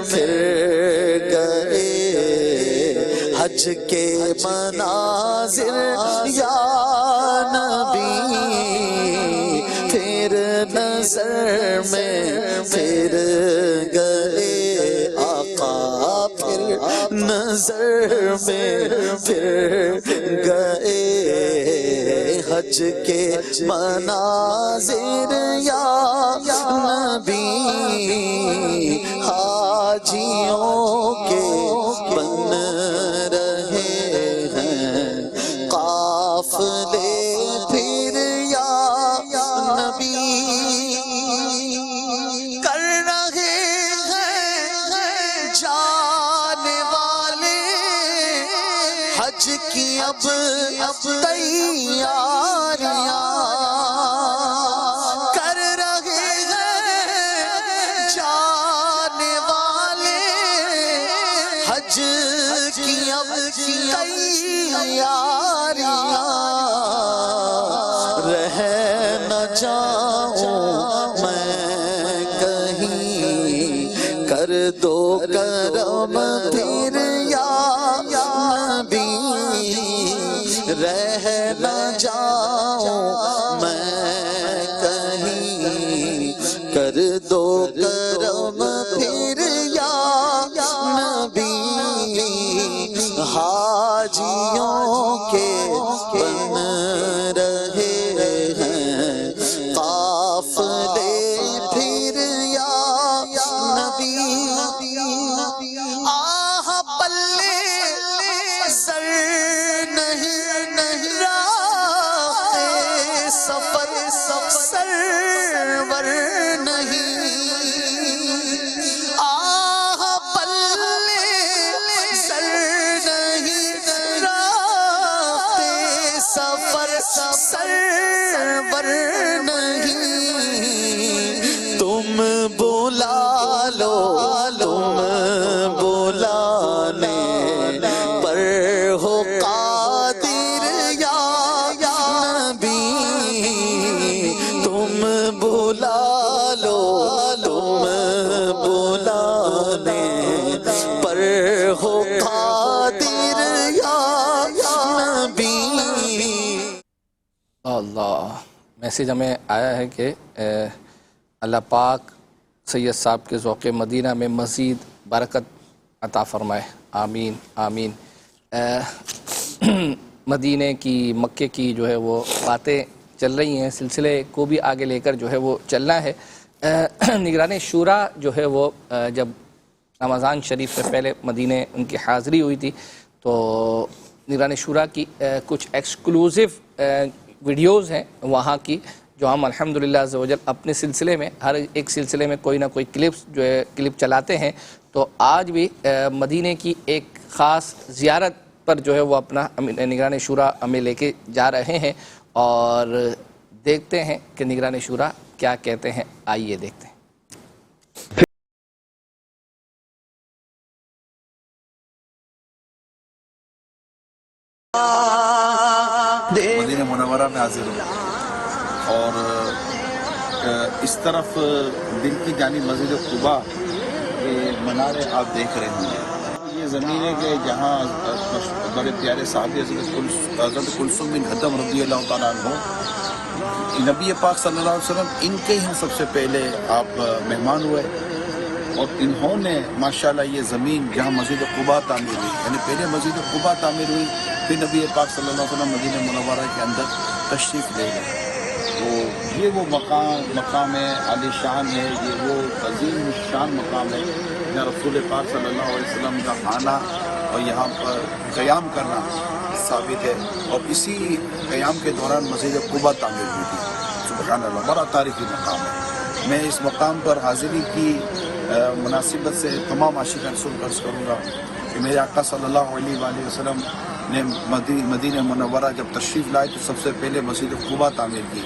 پھر گئے حج کے مناظر یا نبی، پھر نظر میں پھر گئے آقا، پھر نظر میں پھر گئے حج کے مناظر یا نبی، حاجیوں کے بن رہے ہیں قافلے پھر یا نبی، کر رہے ہیں جانے والے حج کی اب تیاریاں، کر رہے ہیں جانے والے حج کی اب تیاریاں، رہ نہ جاؤں میں کہیں، کر دو کرم پھر یا نبی، رہ نہ جاؤں میں کہیں، کر دو کرم پھر یا نبی حاجیوں کے بن رہے ہیں قافلے پھر یا نبی آہ پلے سر نہیں راہ سفر سرور نہیں آہ پلے سر نہیں راہ سفر سرور نہیں تم بلا لو تم بلانے پر ہو قادر یا نبی تم بلا لو تم بلانے پر ہو قادر یا نبی اللہ میسیج ہمیں آیا ہے کہ اللہ پاک سید صاحب کے ذوق مدینہ میں مزید برکت عطا فرمائے، آمین آمین۔ مدینہ کی مکے کی جو ہے وہ باتیں چل رہی ہیں، سلسلے کو بھی آگے لے کر جو ہے وہ چلنا ہے۔ نگران شورا جو ہے وہ جب رمضان شریف سے پہلے مدینہ ان کی حاضری ہوئی تھی تو نگران شورا کی کچھ ایکسکلوزیو ویڈیوز ہیں وہاں کی جو ہم الحمدللہ عز و جل اپنے سلسلے میں ہر ایک سلسلے میں کوئی نہ کوئی کلپ چلاتے ہیں، تو آج بھی مدینہ کی ایک خاص زیارت پر جو ہے وہ اپنا نگران شورا ہمیں لے کے جا رہے ہیں اور دیکھتے ہیں کہ نگران شورا کیا کہتے ہیں، آئیے دیکھتے ہیں۔ مدینہ منورہ میں حاضر ہوں اور اس طرف دل کی جانب مسجد قباء کے منارے آپ دیکھ رہے ہیں۔ یہ زمین ہے کہ جہاں بڑے پیارے صحابی حضرت کلثوم بن حدم رضی اللہ تعالیٰ عنہ نبی پاک صلی اللہ علیہ وسلم ان کے ہی سب سے پہلے آپ مہمان ہوئے اور انہوں نے ماشاءاللہ یہ زمین جہاں مسجد قباء تعمیر ہوئی، یعنی پہلے مسجد قباء تعمیر ہوئی پھر نبی پاک صلی اللہ علیہ وسلم مدینہ منورہ کے اندر تشریف لے گئے، تو یہ وہ مقام ہے، عالی شان ہے، یہ وہ عظیم شان مقام ہے جہاں رسول پاک صلی اللہ علیہ وسلم کا آنا اور یہاں پر قیام کرنا ثابت ہے، اور اسی قیام کے دوران مسجد قباء تعمیر ہوئی تھی۔ سبحان اللہ، بڑا تاریخی مقام ہے۔ میں اس مقام پر حاضری کی مناسبت سے تمام عاشق رسول کو عرض کروں گا کہ میرے آقا صلی اللہ علیہ وآلہ وسلم نے مدینہ منورہ جب تشریف لائے تو سب سے پہلے مسجد قباء تعمیر کی۔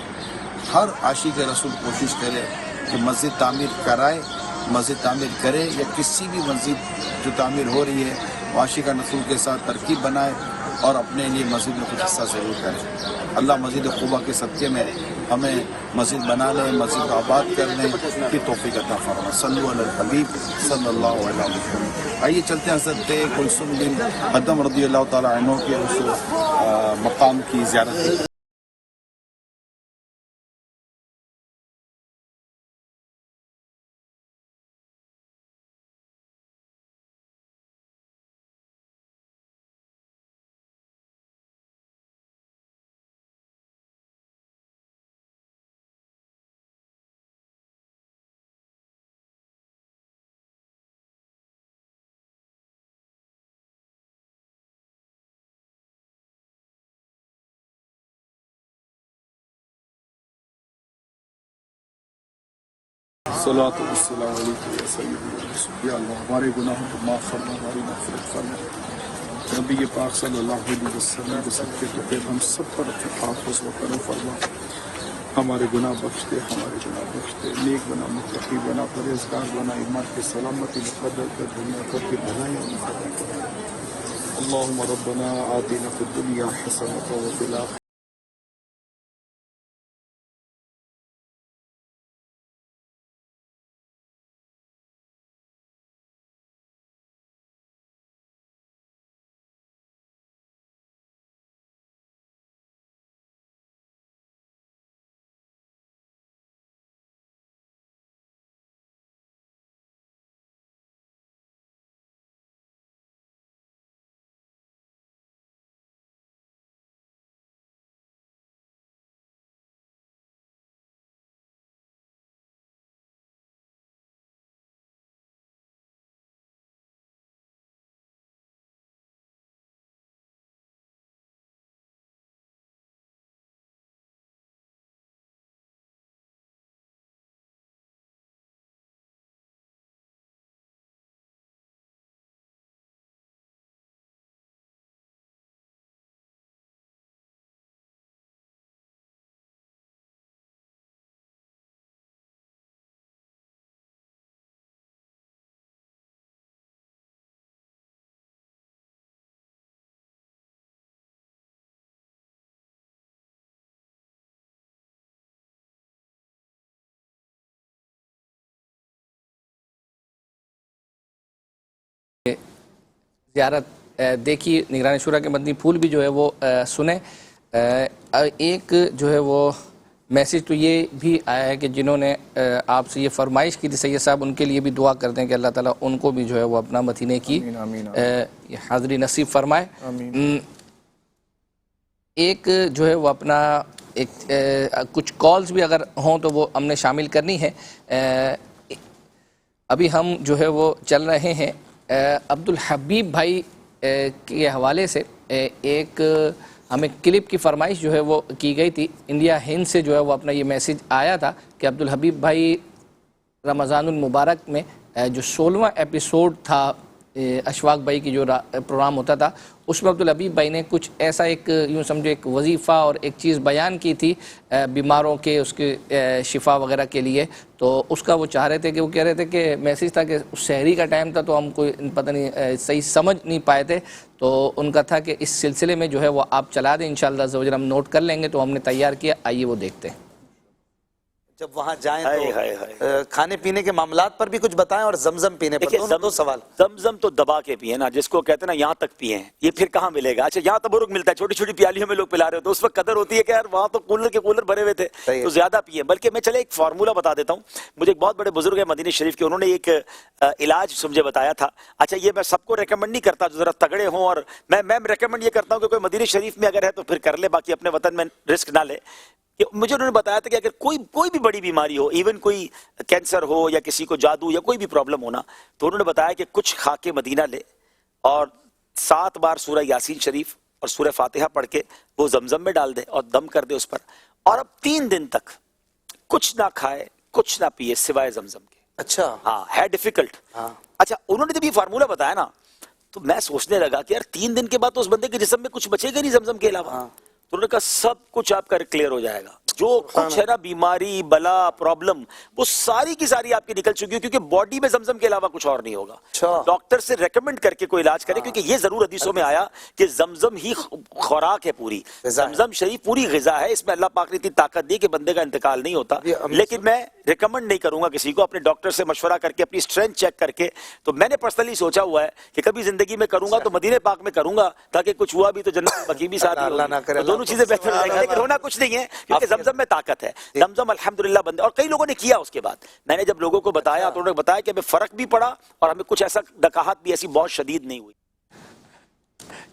ہر عاشق رسول کوشش کرے کہ مسجد تعمیر کرائے، مسجد تعمیر کرے یا کسی بھی مسجد جو تعمیر ہو رہی ہے وہ عاشق رسول کے ساتھ ترکیب بنائے اور اپنے لیے مسجد میں کچھ حصہ ضرور کرے۔ اللہ مسجد قباء کے صدقے میں ہمیں مسجد بنانے، مسجد آباد کرنے کی توفیق عطا فرمائے۔ صلو علی الحبیب صلی اللہ علیہ وسلم۔ آئیے چلتے ہیں حضرت کلثوم بن حدم رضی اللہ تعالیٰ عنہ کے اس مقام کی زیارت۔ صلاۃ والسلام علیکم یا سیدی، یا اللہ ہمارے گناہوں کو معاف فرما، ہماری مغفرت فرما۔ نبی پاک صلی اللہ علیہ وسلم کے صدقے تو پھر ہم سب پر اپنے حافظ و کرم فرما، ہمارے گناہ بخش دے، ہمارے گناہ بخش دے، نیک بنا، متقی بنا، پرہیزگار بنا، ایمان کی سلامتی مقدر کر، دنیا کر کے بھلائیاں مقدر کر۔ اللہم ربنا آتنا فی الدنیا حسنۃ وفی الآخرۃ زیارت دیکھی، نگران شورا کے مدنی پھول بھی جو ہے وہ سنیں۔ ایک جو ہے وہ میسیج تو یہ بھی آیا ہے کہ جنہوں نے آپ سے یہ فرمائش کی تھی سید صاحب، ان کے لیے بھی دعا کرتے ہیں کہ اللہ تعالیٰ ان کو بھی جو ہے وہ اپنا مدینے کی حاضری نصیب فرمائے۔ ایک جو ہے وہ اپنا کچھ کالز بھی اگر ہوں تو وہ ہم نے شامل کرنی ہے۔ ابھی ہم جو ہے وہ چل رہے ہیں عبدالحبیب بھائی کے حوالے سے ایک ہمیں کلپ کی فرمائش جو ہے وہ کی گئی تھی، انڈیا ہند سے جو ہے وہ اپنا یہ میسیج آیا تھا کہ عبدالحبیب بھائی رمضان المبارک میں جو 16واں ایپیسوڈ تھا اشفاق بھائی کی جو پروگرام ہوتا تھا، اس میں عبدالحبیب بھائی نے کچھ ایسا ایک یوں سمجھو ایک وظیفہ اور ایک چیز بیان کی تھی بیماروں کے اس کے شفا وغیرہ کے لیے، تو اس کا وہ چاہ رہے تھے کہ وہ کہہ رہے تھے کہ میسیج تھا کہ سحری کا ٹائم تھا تو ہم کوئی پتہ نہیں صحیح سمجھ نہیں پائے تھے، تو ان کا تھا کہ اس سلسلے میں جو ہے وہ آپ چلا دیں، انشاءاللہ عز و جل ہم نوٹ کر لیں گے، تو ہم نے تیار کیا، آئیے وہ دیکھتے ہیں۔ جب وہاں جائیں تو کھانے پینے کے معاملات پر بھی کچھ بتائیں اور زمزم پینے پر دو سوال۔ زمزم تو دبا کے پیئے نا، جس کو کہتے ہیں نا یہاں تک پیئے ہیں، یہ پھر کہاں ملے گا؟ اچھا یہاں تبرک ملتا ہے، چھوٹی چھوٹی پیالیوں میں لوگ پلا رہے ہوتے ہیں، اس وقت قدر ہوتی ہے کہ یار وہاں تو کولر کے کولر بھرے ہوئے تھے تو زیادہ پیئے۔ بلکہ میں چلے ایک فارمولہ بتا دیتا ہوں، مجھے ایک بہت بڑے بزرگ ہیں مدینہ شریف کے، انہوں نے ایک علاج مجھے بتایا تھا۔ اچھا یہ میں سب کو ریکمنڈ نہیں کرتا جو ذرا تگڑے ہوں، اور میں ریکمنڈ یہ کرتا ہوں کہ کوئی مدینہ شریف میں اگر ہے تو پھر کر لے، باقی اپنے وطن میں رسک نہ لے۔ مجھے انہوں نے بتایا تھا کہ اگر کوئی بھی بڑی بیماری ہو، ایون کوئی کینسر ہو یا کسی کو جادو یا کوئی بھی پرابلم ہونا، تو انہوں نے بتایا کہ کچھ خاک مدینہ لے اور 7 بار سورہ یاسین شریف اور سورہ فاتحہ پڑھ کے وہ زمزم میں ڈال دے اور دم کر دے اس پر، اور اب 3 دن تک کچھ نہ کھائے کچھ نہ پیے سوائے زمزم کے۔ اچھا ہاں ہے ڈیفیکلٹ۔ اچھا انہوں نے جب یہ فارمولہ بتایا نا تو میں سوچنے لگا کہ یار 3 دن کے بعد تو اس بندے کے جسم میں کچھ بچے گا نہیں زمزم کے علاوہ، تو انہوں نے کہا سب کچھ آپ کا کلیئر ہو جائے گا، جو کچھ ہے نا بیماری بلا پرابلم وہ ساری کی ساری آپ کی نکل چکی ہے، کیونکہ باڈی میں زمزم کے علاوہ کچھ اور نہیں ہوگا۔ ڈاکٹر سے ریکمنڈ کر کے کوئی علاج کرے، کیونکہ یہ ضرور حدیثوں میں آیا کہ زمزم ہی خوراک ہے پوری، زمزم شریف پوری غذا ہے، اس میں اللہ پاک نے اتنی طاقت دی کہ بندے کا انتقال نہیں ہوتا۔ لیکن میں ریکمنڈ نہیں کروں گا کسی کو، اپنے ڈاکٹر سے مشورہ کر کے اپنی اسٹرینتھ چیک کر کے، تو میں نے پرسنلی سوچا ہوا ہے کہ کبھی زندگی میں کروں گا تو مدینہ پاک میں کروں گا، تاکہ کچھ ہوا بھی تو جنت بقی بھی ساتھ ہی، دونوں چیزیں بہتر ہو جائیں گی۔ لیکن ہونا کچھ نہیں ہے کیونکہ زمزم میں طاقت ہے، زمزم الحمدللہ بندے، اور کئی لوگوں نے کیا اس کے بعد، میں نے جب لوگوں کو بتایا تو انہوں نے بتایا کہ ہمیں فرق بھی پڑا اور ہمیں کچھ ایسا ڈکاہٹ بھی ایسی بہت شدید نہیں ہوئی۔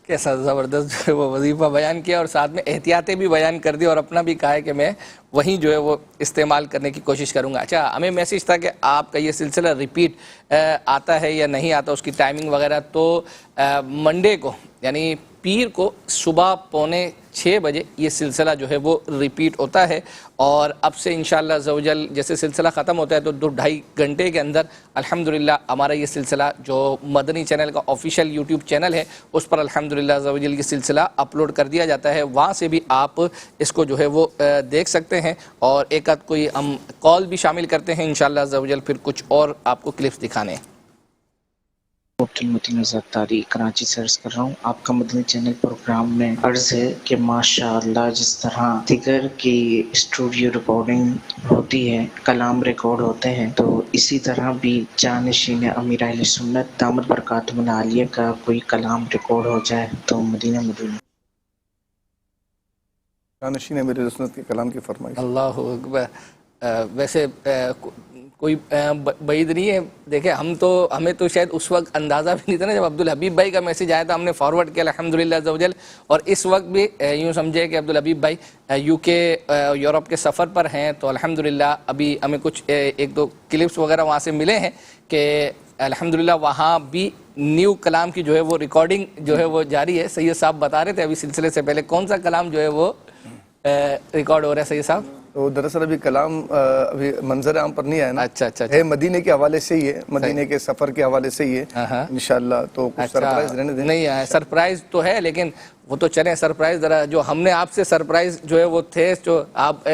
کیسا زبردست جو ہے وہ وظیفہ بیان کیا اور ساتھ میں احتیاطیں بھی بیان کر دی، اور اپنا بھی کہا ہے کہ میں وہیں جو ہے وہ استعمال کرنے کی کوشش کروں گا۔ اچھا ہمیں میسیج تھا کہ آپ کا یہ سلسلہ ریپیٹ آتا ہے یا نہیں آتا، اس کی ٹائمنگ وغیرہ، تو منڈے کو یعنی پیر کو صبح 5:45 بجے یہ سلسلہ جو ہے وہ ریپیٹ ہوتا ہے، اور اب سے انشاءاللہ عز و جل جیسے سلسلہ ختم ہوتا ہے تو 2-2.5 گھنٹے کے اندر الحمدللہ ہمارا یہ سلسلہ جو مدنی چینل کا آفیشیل یوٹیوب چینل ہے اس پر الحمدللہ عز و جل یہ سلسلہ اپلوڈ کر دیا جاتا ہے، وہاں سے بھی آپ اس کو جو ہے وہ دیکھ سکتے ہیں، اور ایک آدھ کوئی ہم کال بھی شامل کرتے ہیں انشاءاللہ عز و جل، پھر کچھ اور آپ کو کلپس دکھانے ہیں۔ عبدالمتین زرداری کراچی سے عرض کر رہا ہوں، آپ کا مدنی چینل پروگرام میں عرض ہے کہ ماشاءاللہ جس طرح دیگر کی اسٹوڈیو ریکارڈنگ ہوتی ہے، کلام ریکارڈ ہوتے ہیں، تو اسی طرح بھی جانشین امیر اہل سنت دامت برکاتہم العالیہ کا کوئی کلام ریکارڈ ہو جائے تو مدینہ جانشین امیر اہل سنت کے کلام کی فرمائش۔ اللہ اکبر۔ ویسے کوئی بعید نہیں ہے، دیکھیں ہمیں تو شاید اس وقت اندازہ بھی نہیں تھا نا جب عبدالحبیب بھائی کا میسیج آیا تھا، ہم نے فارورڈ کیا الحمدللہ عز و جل، اور اس وقت بھی یوں سمجھے کہ عبدالحبیب بھائی UK یورپ کے سفر پر ہیں، تو الحمدللہ ابھی ہمیں کچھ 1-2 کلپس وغیرہ وہاں سے ملے ہیں کہ الحمدللہ وہاں بھی نیو کلام کی جو ہے وہ ریکارڈنگ جو ہے وہ جاری ہے۔ سید صاحب بتا رہے تھے ابھی سلسلے سے پہلے کون سا کلام جو ہے وہ ریکارڈ ہو رہا ہے سید صاحب؟ تو دراصل ابھی کلام ابھی منظر عام پر نہیں آیا نا، اچھا ہے مدینے کے حوالے سے ہی ہے، مدینے کے سفر کے حوالے سے ہی ہے انشاءاللہ، تو کچھ سرپرائز رہنے دیں۔ نہیں ہے سرپرائز تو ہے، لیکن وہ تو چلیں سرپرائز ذرا جو ہم نے آپ سے سرپرائز جو ہے وہ تھے، جو آپ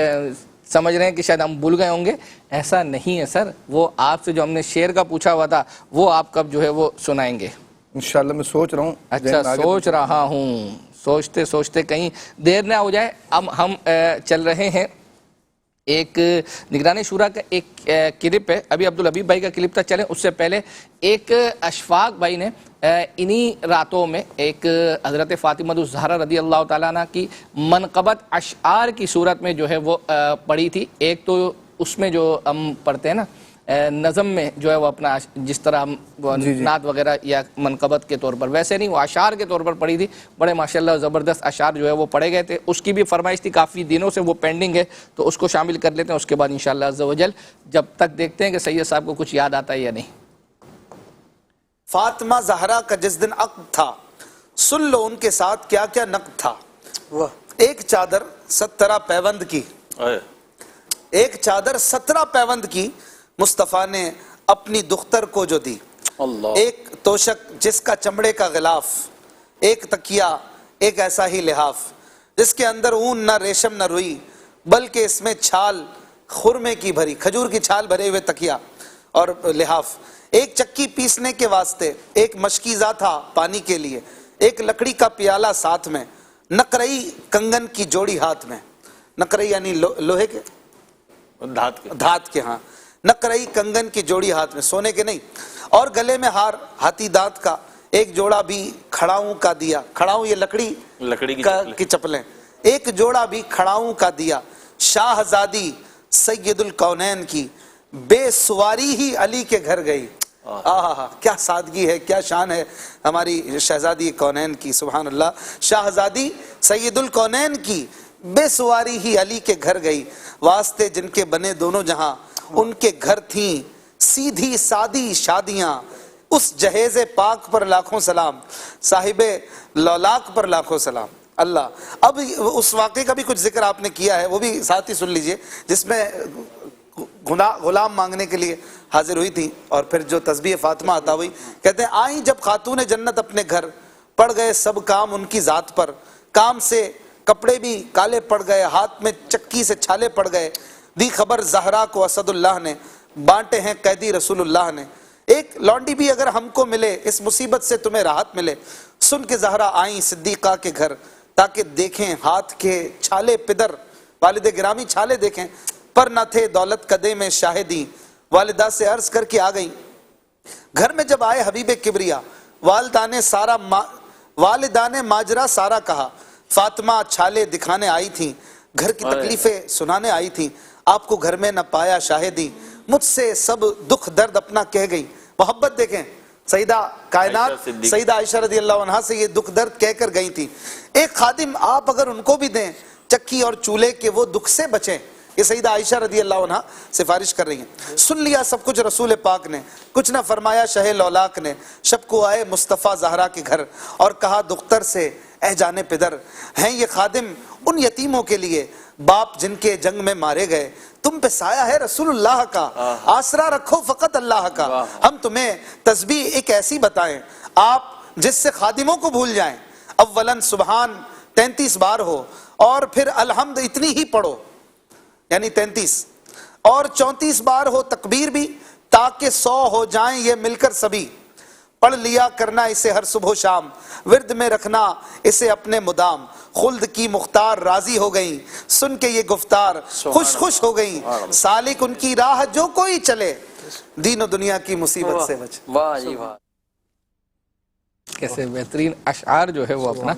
سمجھ رہے ہیں کہ شاید ہم بھول گئے ہوں گے، ایسا نہیں ہے سر، وہ آپ سے جو ہم نے شعر کا پوچھا ہوا تھا وہ آپ کب جو ہے وہ سنائیں گے انشاءاللہ؟ میں سوچ رہا ہوں۔ اچھا سوچ رہا ہوں، سوچتے سوچتے کہیں دیر نہ ہو جائے، اب ہم چل رہے ہیں ایک نگران شورا کا ایک کلپ ہے، ابھی عبدالحبیب بھائی کا کلپ تھا، چلیں اس سے پہلے ایک اشفاق بھائی نے انہی راتوں میں ایک حضرت فاطمہ الزہرا رضی اللہ تعالیٰ عنہ کی منقبت اشعار کی صورت میں جو ہے وہ پڑھی تھی. ایک تو اس میں جو ہم پڑھتے ہیں نا نظم میں جو ہے وہ اپنا جس طرح ہم نعت وغیرہ یا منقبت کے طور پر، ویسے نہیں، وہ اشعار کے طور پر پڑھی تھی. بڑے ماشاءاللہ زبردست اشعار جو ہے وہ پڑھے گئے تھے. اس کی بھی فرمائش تھی، کافی دنوں سے وہ پینڈنگ ہے، تو اس کو شامل کر لیتے ہیں. اس کے بعد انشاءاللہ عز و جل جب تک دیکھتے ہیں کہ سید صاحب کو کچھ یاد آتا ہے یا نہیں. فاطمہ زہرا کا جس دن عقد تھا، سن لو ان کے ساتھ کیا کیا نقد تھا. ایک چادر 17 پیوند کی، ایک چادر 17 پیوند کی مصطفیٰ نے اپنی دختر کو جو دی. ایک توشک جس کا چمڑے کا غلاف، ایک تکیہ، ایک ایسا ہی لحاف جس کے اندر اون نہ ریشم نہ روئی بلکہ اس میں چھال خرمے کی بھری، کھجور کی چھال بھرے ہوئے تکیہ اور لحاف. ایک چکی پیسنے کے واسطے، ایک مشکیزہ تھا پانی کے لیے، ایک لکڑی کا پیالہ ساتھ میں، نقرئی کنگن کی جوڑی ہاتھ میں. نقرئی یعنی لوہے کے، دھات کے، ہاں، نقرئی کنگن کی جوڑی ہاتھ میں، سونے کے نہیں. اور گلے میں ہار ہاتھی دانت کا، ایک جوڑا بھی کھڑاؤں کا دیا. کھڑاؤں یہ لکڑی کی چپلیں. ایک جوڑا بھی کھڑاؤں کا دیا. شاہزادی سید الکونین کی بے سواری ہی علی کے گھر گئی. کیا سادگی ہے، کیا شان ہے ہماری شہزادی کونین کی، سبحان اللہ. شاہزادی سید الکونین کی بے سواری ہی علی کے گھر گئی. واسطے جن کے بنے دونوں جہاں، ان کے گھر تھیں سیدھی سادی شادیاں. اس جہیز پاک پر لاکھوں سلام، صاحب لولاک پر لاکھوں سلام. اللہ. اب اس واقعے کا بھی کچھ ذکر آپ نے کیا ہے، وہ بھی ساتھ ہی سن لیجئے، جس میں غلام مانگنے کے لیے حاضر ہوئی تھی اور پھر جو تسبیح فاطمہ عطا ہوئی. کہتے ہیں آئیں جب خاتون جنت اپنے گھر، پڑ گئے سب کام ان کی ذات پر. کام سے کپڑے بھی کالے پڑ گئے، ہاتھ میں چکی سے چھالے پڑ گئے. دی خبر زہرا کو اسد اللہ نے، بانٹے ہیں قیدی رسول اللہ نے. ایک لونڈی بھی اگر ہم کو ملے، اس مصیبت سے تمہیں راحت ملے. سن کے زہرا آئیں صدیقہ کے گھر، تاکہ دیکھیں ہاتھ کے چھالے پدر. والد گرامی چھالے دیکھیں، پر نہ تھے دولت قدے میں شاہدی. والدہ سے عرض کر کے آ گئیں. گھر میں جب آئے حبیب کبریا، والدان ماجرا سارا کہا. فاطمہ چھالے دکھانے آئی تھیں، گھر کی تکلیفیں سنانے آئی تھیں. آپ کو گھر میں نہ پایا شاہدی، مجھ سے سب دکھ درد اپنا کہہ گئی. محبت دیکھیں، سیدہ کائنات سیدہ عائشہ رضی اللہ عنہا سے یہ دکھ درد کہہ کر گئی تھی. ایک خادم آپ اگر ان کو بھی دیں چکی اور چولہے کے، وہ دکھ سے بچیں. یہ سیدہ عائشہ رضی اللہ عنہ سفارش کر رہی ہیں. سن لیا سب کچھ رسول پاک نے، کچھ نہ فرمایا شہ لولاک نے. شب کو آئے مصطفیٰ زہرا کے گھر اور کہا دختر سے اے جانے پدر، ہیں یہ خادم ان یتیموں کے لیے باپ جن کے جنگ میں مارے گئے. تم پہ سایہ ہے رسول اللہ کا، آسرا رکھو فقط اللہ کا. ہم تمہیں تسبیح ایک ایسی بتائیں آپ جس سے خادموں کو بھول جائیں. اولاً سبحان 33 بار ہو، اور پھر الحمد اتنی ہی پڑھو، یعنی 33، اور 34 بار ہو تکبیر بھی، تاکہ 100 ہو جائیں یہ مل کر سبھی. پڑھ لیا کرنا اسے ہر صبح و شام، ورد میں رکھنا اسے اپنے مدام. خلد کی مختار راضی ہو گئیں، سن کے یہ گفتار خوش خوش ہو گئیں. سالک ان کی راہ جو کوئی چلے، دین و دنیا کی مصیبت سے بچے. واہ جی واہ، کیسے بہترین اشعار جو ہے وہ اپنا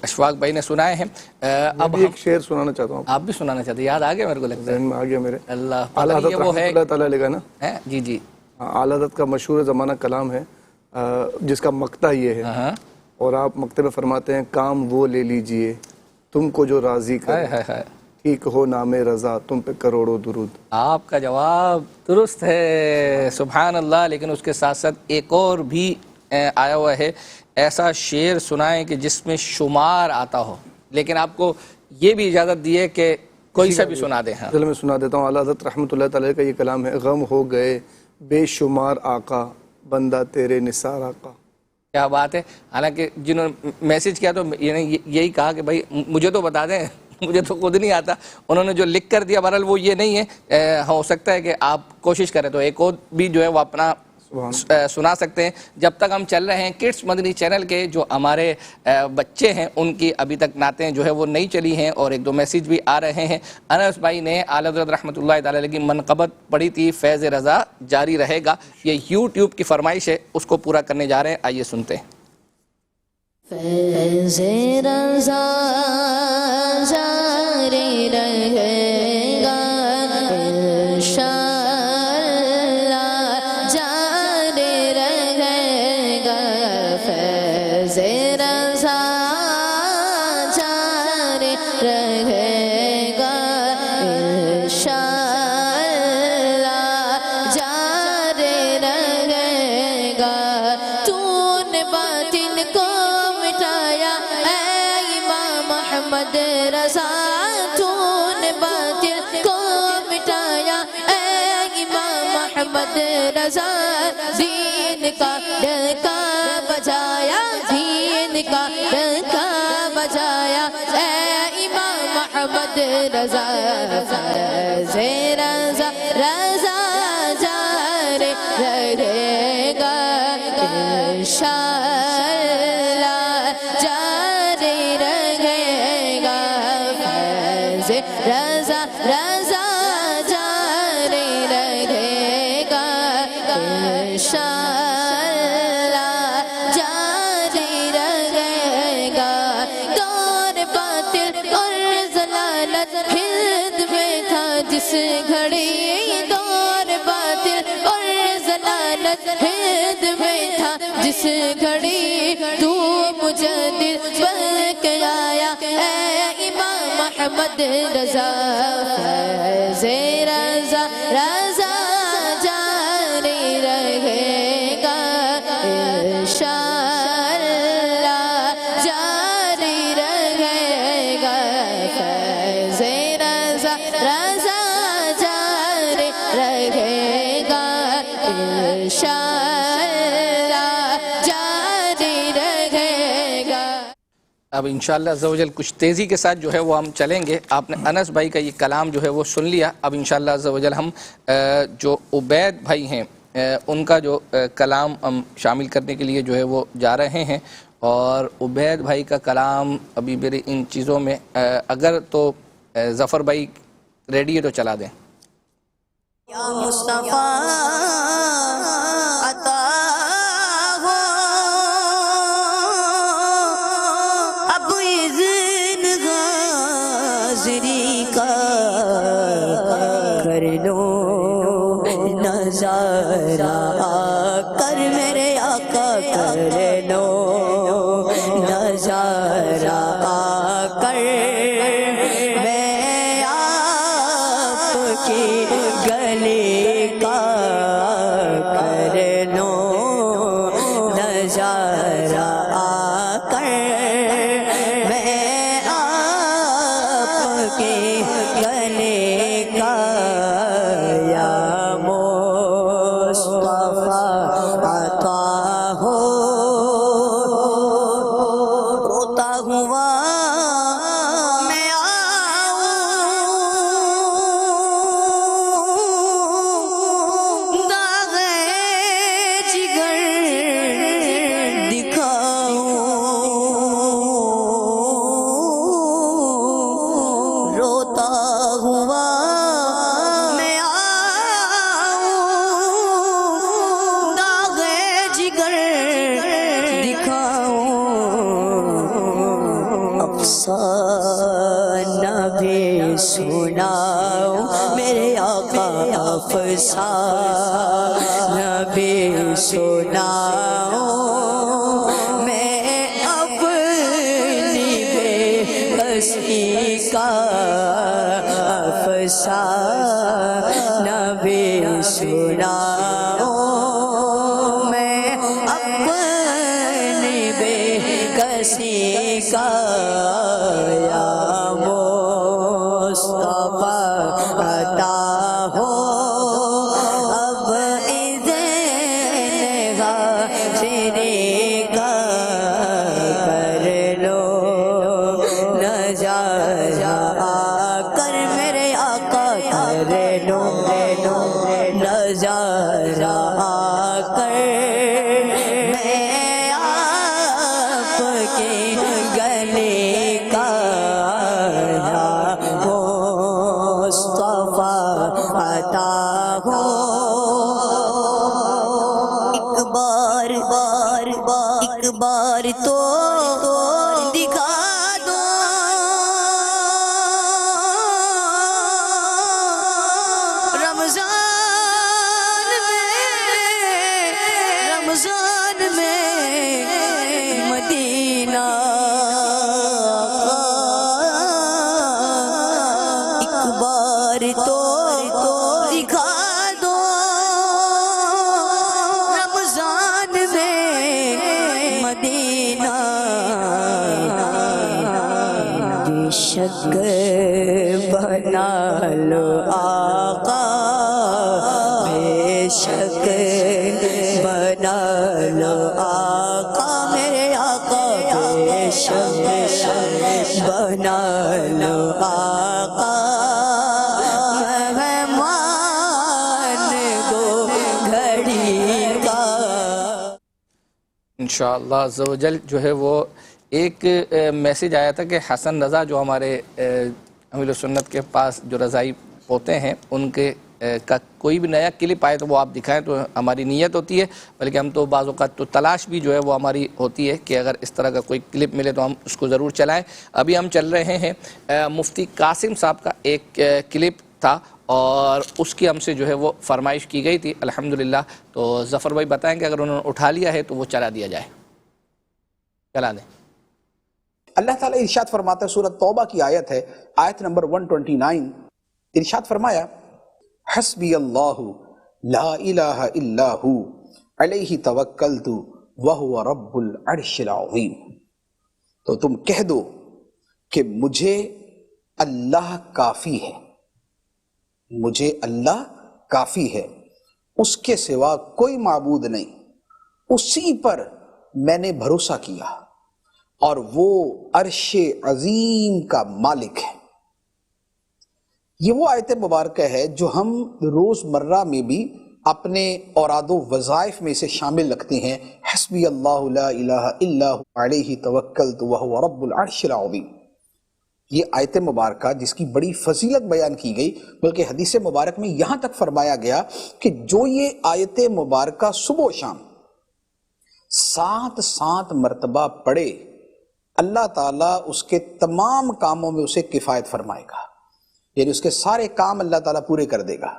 اشفاق بھائی نے سنائے ہیں. اب ایک شعر سنانا چاہتا ہوں. آپ بھی سنانا چاہتے ہیں؟ یاد آ گیا میرے کو لگتا ہے، ذہن میں آ گیا میرے. اللہ اعلیٰ حضرت رحمۃ اللہ تعالیٰ علیہ کا نا، جی جی، اعلیٰ حضرت کا مشہور زمانہ کلام ہے جس کا مقطع یہ ہے، اور آپ مقطع میں فرماتے ہیں کام وہ لے لیجئے تم کو جو راضی کرے، ٹھیک ہو نام رضا تم پہ کروڑوں درود. آپ کا جواب درست ہے، سبحان اللہ. لیکن اس کے ساتھ ساتھ ایک اور بھی آیا ہوا ہے، ایسا شعر سنائیں کہ جس میں شمار آتا ہو، لیکن آپ کو یہ بھی اجازت دی ہے کہ کوئی سا بھی سنا دیں. چلو میں سنا دیتا ہوں. اعلیٰ حضرت رحمۃ اللہ تعالیٰ کا یہ کلام ہے. غم ہو گئے بے شمار آقا، بندہ تیرے نثار آقا. کیا بات ہے. حالانکہ جنہوں نے میسج کیا تو یہی کہا کہ بھائی مجھے تو بتا دیں، مجھے تو خود نہیں آتا. انہوں نے جو لکھ کر دیا بہرحال وہ یہ نہیں ہے، ہو سکتا ہے کہ آپ کوشش کریں تو ایک اور بھی جو ہے وہ اپنا سنا سکتے ہیں. جب تک ہم چل رہے ہیں کڈس مدنی چینل کے جو ہمارے بچے ہیں ان کی ابھی تک نعتیں جو ہے وہ نہیں چلی ہیں اور ایک دو میسیج بھی آ رہے ہیں. انس بھائی نے اعلیٰ حضرت رحمۃ اللہ تعالی علیہ کی منقبت پڑھی تھی فیض رضا جاری رہے گا. یہ یوٹیوب کی فرمائش ہے, اس کو پورا کرنے جا رہے ہیں. آئیے سنتے ہیں. فیض رضا جاری رہے گا انشاءاللہ جاری رہے گا. فیض رضا جاری رہے گا انشاءاللہ جاری رہے گا. تو نے باطل کو مٹایا اے امام محمد رضا, تو نے باطل کو مٹایا اے امام محمد رضا. دین کا ڈنکا بجایا, دین کا ڈنکا بجایا اے امام محمد رضا. فیض رضا رضا جاری رہے گا انشاءاللہ جاری رہے گا. فیض رضا رضا جاری رہے گا انشاءاللہ جاری رہے گا. دور باطل اور ضلالت ہند میں تھا جس گھڑی, دور باطل اور ضلالت ہند میں تھا جس گھڑی, تو مجدد بن کے آیا اے امام محمد رضا. فیض رضا رضا جاری رہے گا انشاءاللہ جاری رہے گا. فیض رضا رضا جاری رہے گا انشاءاللہ جاری رہے گا. اب انشاءاللہ عزوجل کچھ تیزی کے ساتھ جو ہے وہ ہم چلیں گے. آپ نے انس بھائی کا یہ کلام جو ہے وہ سن لیا. اب انشاءاللہ عزوجل ہم جو عبید بھائی ہیں ان کا جو کلام ہم شامل کرنے کے لیے جو ہے وہ جا رہے ہیں. اور عبید بھائی کا کلام ابھی میرے ان چیزوں میں اگر تو ظفر بھائی ریڈی ہے تو چلا دیں. یا مصطفیٰ عطا ہو اب اذن حاضری کا کر لو نظارہ کر میرے آقا کر لو نظارہ کر میں آپ کی گلے کا کر لو نظارہ کر میں آپ کے گلے کا یا مصطفیٰ عطا ہو روتا ہوا میں آؤں داغ جگر دکھاؤں روتا ہوا میں آؤں داغ جگر دکھاؤں افسانہ بھی سناؤں میرے آقا افسانہ بھی سناؤں میں اپنی بے بسی کا افسانہ بھی سناؤں میں اپنی بے کسی کا یا مصطفیٰ عطا ہو اب اذن حاضری کا کر لو نظارہ کر میرے آقا کر لو نظارہ کر ایک بار تو دکھا دو رمضان میں مدینہ ایک بار تو دکھا دو رمضان میں مدینہ بے شک بنا لو آقا بے شک بنا لو آقا میرے آقا بے شک بنا لو آقا مہمان دو گھڑی کا انشاءاللہ عز و جل جو ہے وہ ایک میسیج آیا تھا کہ حسن رضا جو ہمارے امیل سنت کے پاس جو رضائی پوتے ہیں ان کے کا کوئی بھی نیا کلپ آئے تو وہ آپ دکھائیں تو ہماری نیت ہوتی ہے، بلکہ ہم تو بعض اوقات تو تلاش بھی جو ہے وہ ہماری ہوتی ہے کہ اگر اس طرح کا کوئی کلپ ملے تو ہم اس کو ضرور چلائیں۔ ابھی ہم چل رہے ہیں مفتی قاسم صاحب کا ایک کلپ تھا اور اس کی ہم سے جو ہے وہ فرمائش کی گئی تھی الحمدللہ، تو ظفر بھائی بتائیں کہ اگر انہوں نے اٹھا لیا ہے تو وہ چلا دیا جائے، چلا دیں۔ اللہ تعالیٰ ارشاد فرماتا ہے، سورۃ توبہ کی آیت ہے، آیت نمبر 129، ارشاد فرمایا حسبی اللہ لا الہ الا ہو علیہ توکلت وہو رب العرش العظیم۔ تو تم کہہ دو کہ مجھے اللہ کافی ہے، مجھے اللہ کافی ہے، اس کے سوا کوئی معبود نہیں، اسی پر میں نے بھروسہ کیا اور وہ عرش عظیم کا مالک ہے۔ یہ وہ آیت مبارکہ ہے جو ہم روز مرہ میں بھی اپنے اوراد و وظائف میں سے شامل رکھتے ہیں، حسبی اللہ لا الہ الا ہو علیہ توکلت وہو رب العرش العظیم۔ یہ آیت مبارکہ جس کی بڑی فضیلت بیان کی گئی، بلکہ حدیث مبارک میں یہاں تک فرمایا گیا کہ جو یہ آیت مبارکہ صبح و شام 7 مرتبہ پڑھے، اللہ تعالیٰ اس کے تمام کاموں میں اسے کفایت فرمائے گا، یعنی اس کے سارے کام اللہ تعالیٰ پورے کر دے گا۔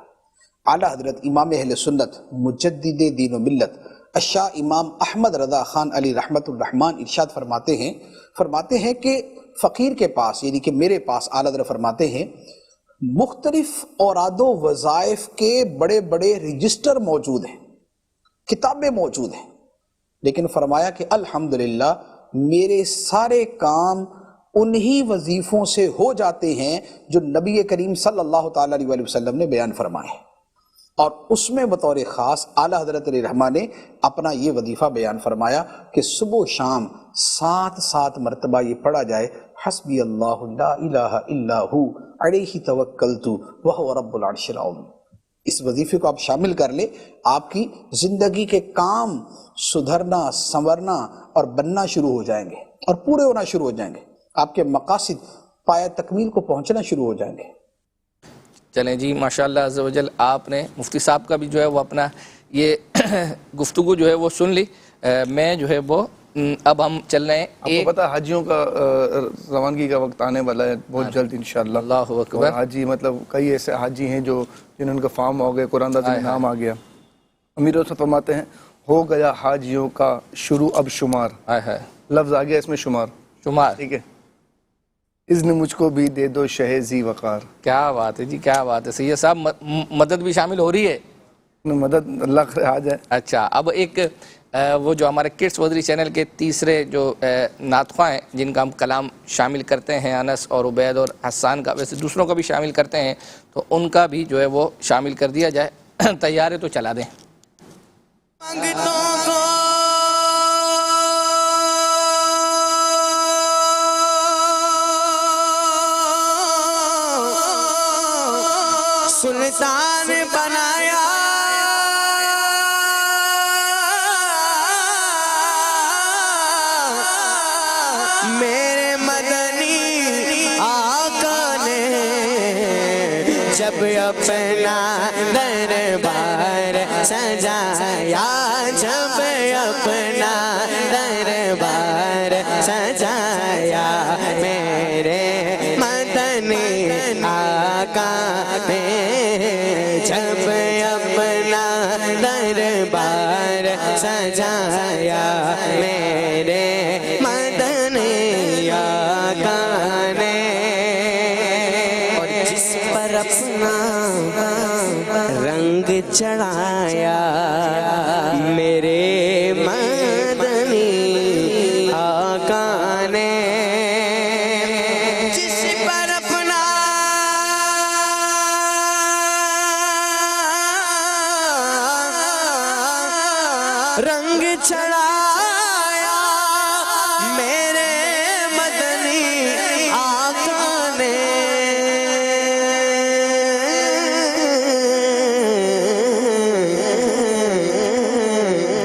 اعلیٰ حضرت امام اہل سنت مجدد دین و ملت الشاہ امام احمد رضا خان علی رحمت الرحمن ارشاد فرماتے ہیں کہ فقیر کے پاس، یعنی کہ میرے پاس، اعلیٰ حضرت فرماتے ہیں مختلف اوراد و وظائف کے بڑے بڑے رجسٹر موجود ہیں، کتابیں موجود ہیں، لیکن فرمایا کہ الحمدللہ میرے سارے کام انہی وظیفوں سے ہو جاتے ہیں جو نبی کریم صلی اللہ تعالیٰ علیہ وسلم نے بیان فرمائے، اور اس میں بطور خاص اعلیٰ حضرت علیہ رحمہ نے اپنا یہ وظیفہ بیان فرمایا کہ صبح و شام 7 مرتبہ یہ پڑھا جائے، حسبی اللہ لا الہ الا ہو علیہ توکلت وہو رب العرش العظیم۔ اس وظیفے کو آپ شامل کر لیں، آپ کی زندگی کے کام سدھرنا، سنورنا اور بننا شروع ہو جائیں گے اور پورے ہونا شروع ہو جائیں گے، آپ کے مقاصد پایہ تکمیل کو پہنچنا شروع ہو جائیں گے۔ چلیں جی، ماشاءاللہ عز و جل آپ نے مفتی صاحب کا بھی جو ہے وہ اپنا یہ گفتگو جو ہے وہ سن لی۔ میں جو ہے وہ اب ہم چل رہے ہیں، آپ کو پتا حاجیوں کا روانگی کا وقت آنے والا ہے بہت جلد انشاءاللہ۔ اللہ اکبر۔ حاجی مطلب کئی ایسے حاجی ہیں جو جنہوں کا فارم ہو گئے، قرآن داز میں نام آ گیا۔ امیر حسن فرماتے ہیں ہو گیا حاجیوں کا شروع اب شمار، لفظ آ گیا اس میں شمار، ٹھیک ہے، اذن مجھ کو بھی دے دو شہ ذی وقار۔ کیا بات ہے جی، کیا بات ہے سید صاحب، مدد بھی شامل ہو رہی ہے؟ مدد اللہ کرے آ جائے۔ اچھا، اب ایک وہ جو ہمارے کڈس وزری چینل کے تیسرے جو نعت خواں ہیں جن کا ہم کلام شامل کرتے ہیں، انس اور عبید اور حسان کا، ویسے دوسروں کا بھی شامل کرتے ہیں، تو ان کا بھی جو ہے وہ شامل کر دیا جائے۔ تیار ہے تو چلا دیں۔ سلطان بنایا میرے مدنی آقا نے، جب اپنا دربار سجایا، جب اپنا دربار سجایا میرے مدنی آقا نے، اور جس پر اپنا رنگ چڑھایا میرے مدنی آقا نے، جس پر اپنا رنگ چڑھایا میرے مدنی آقا نے،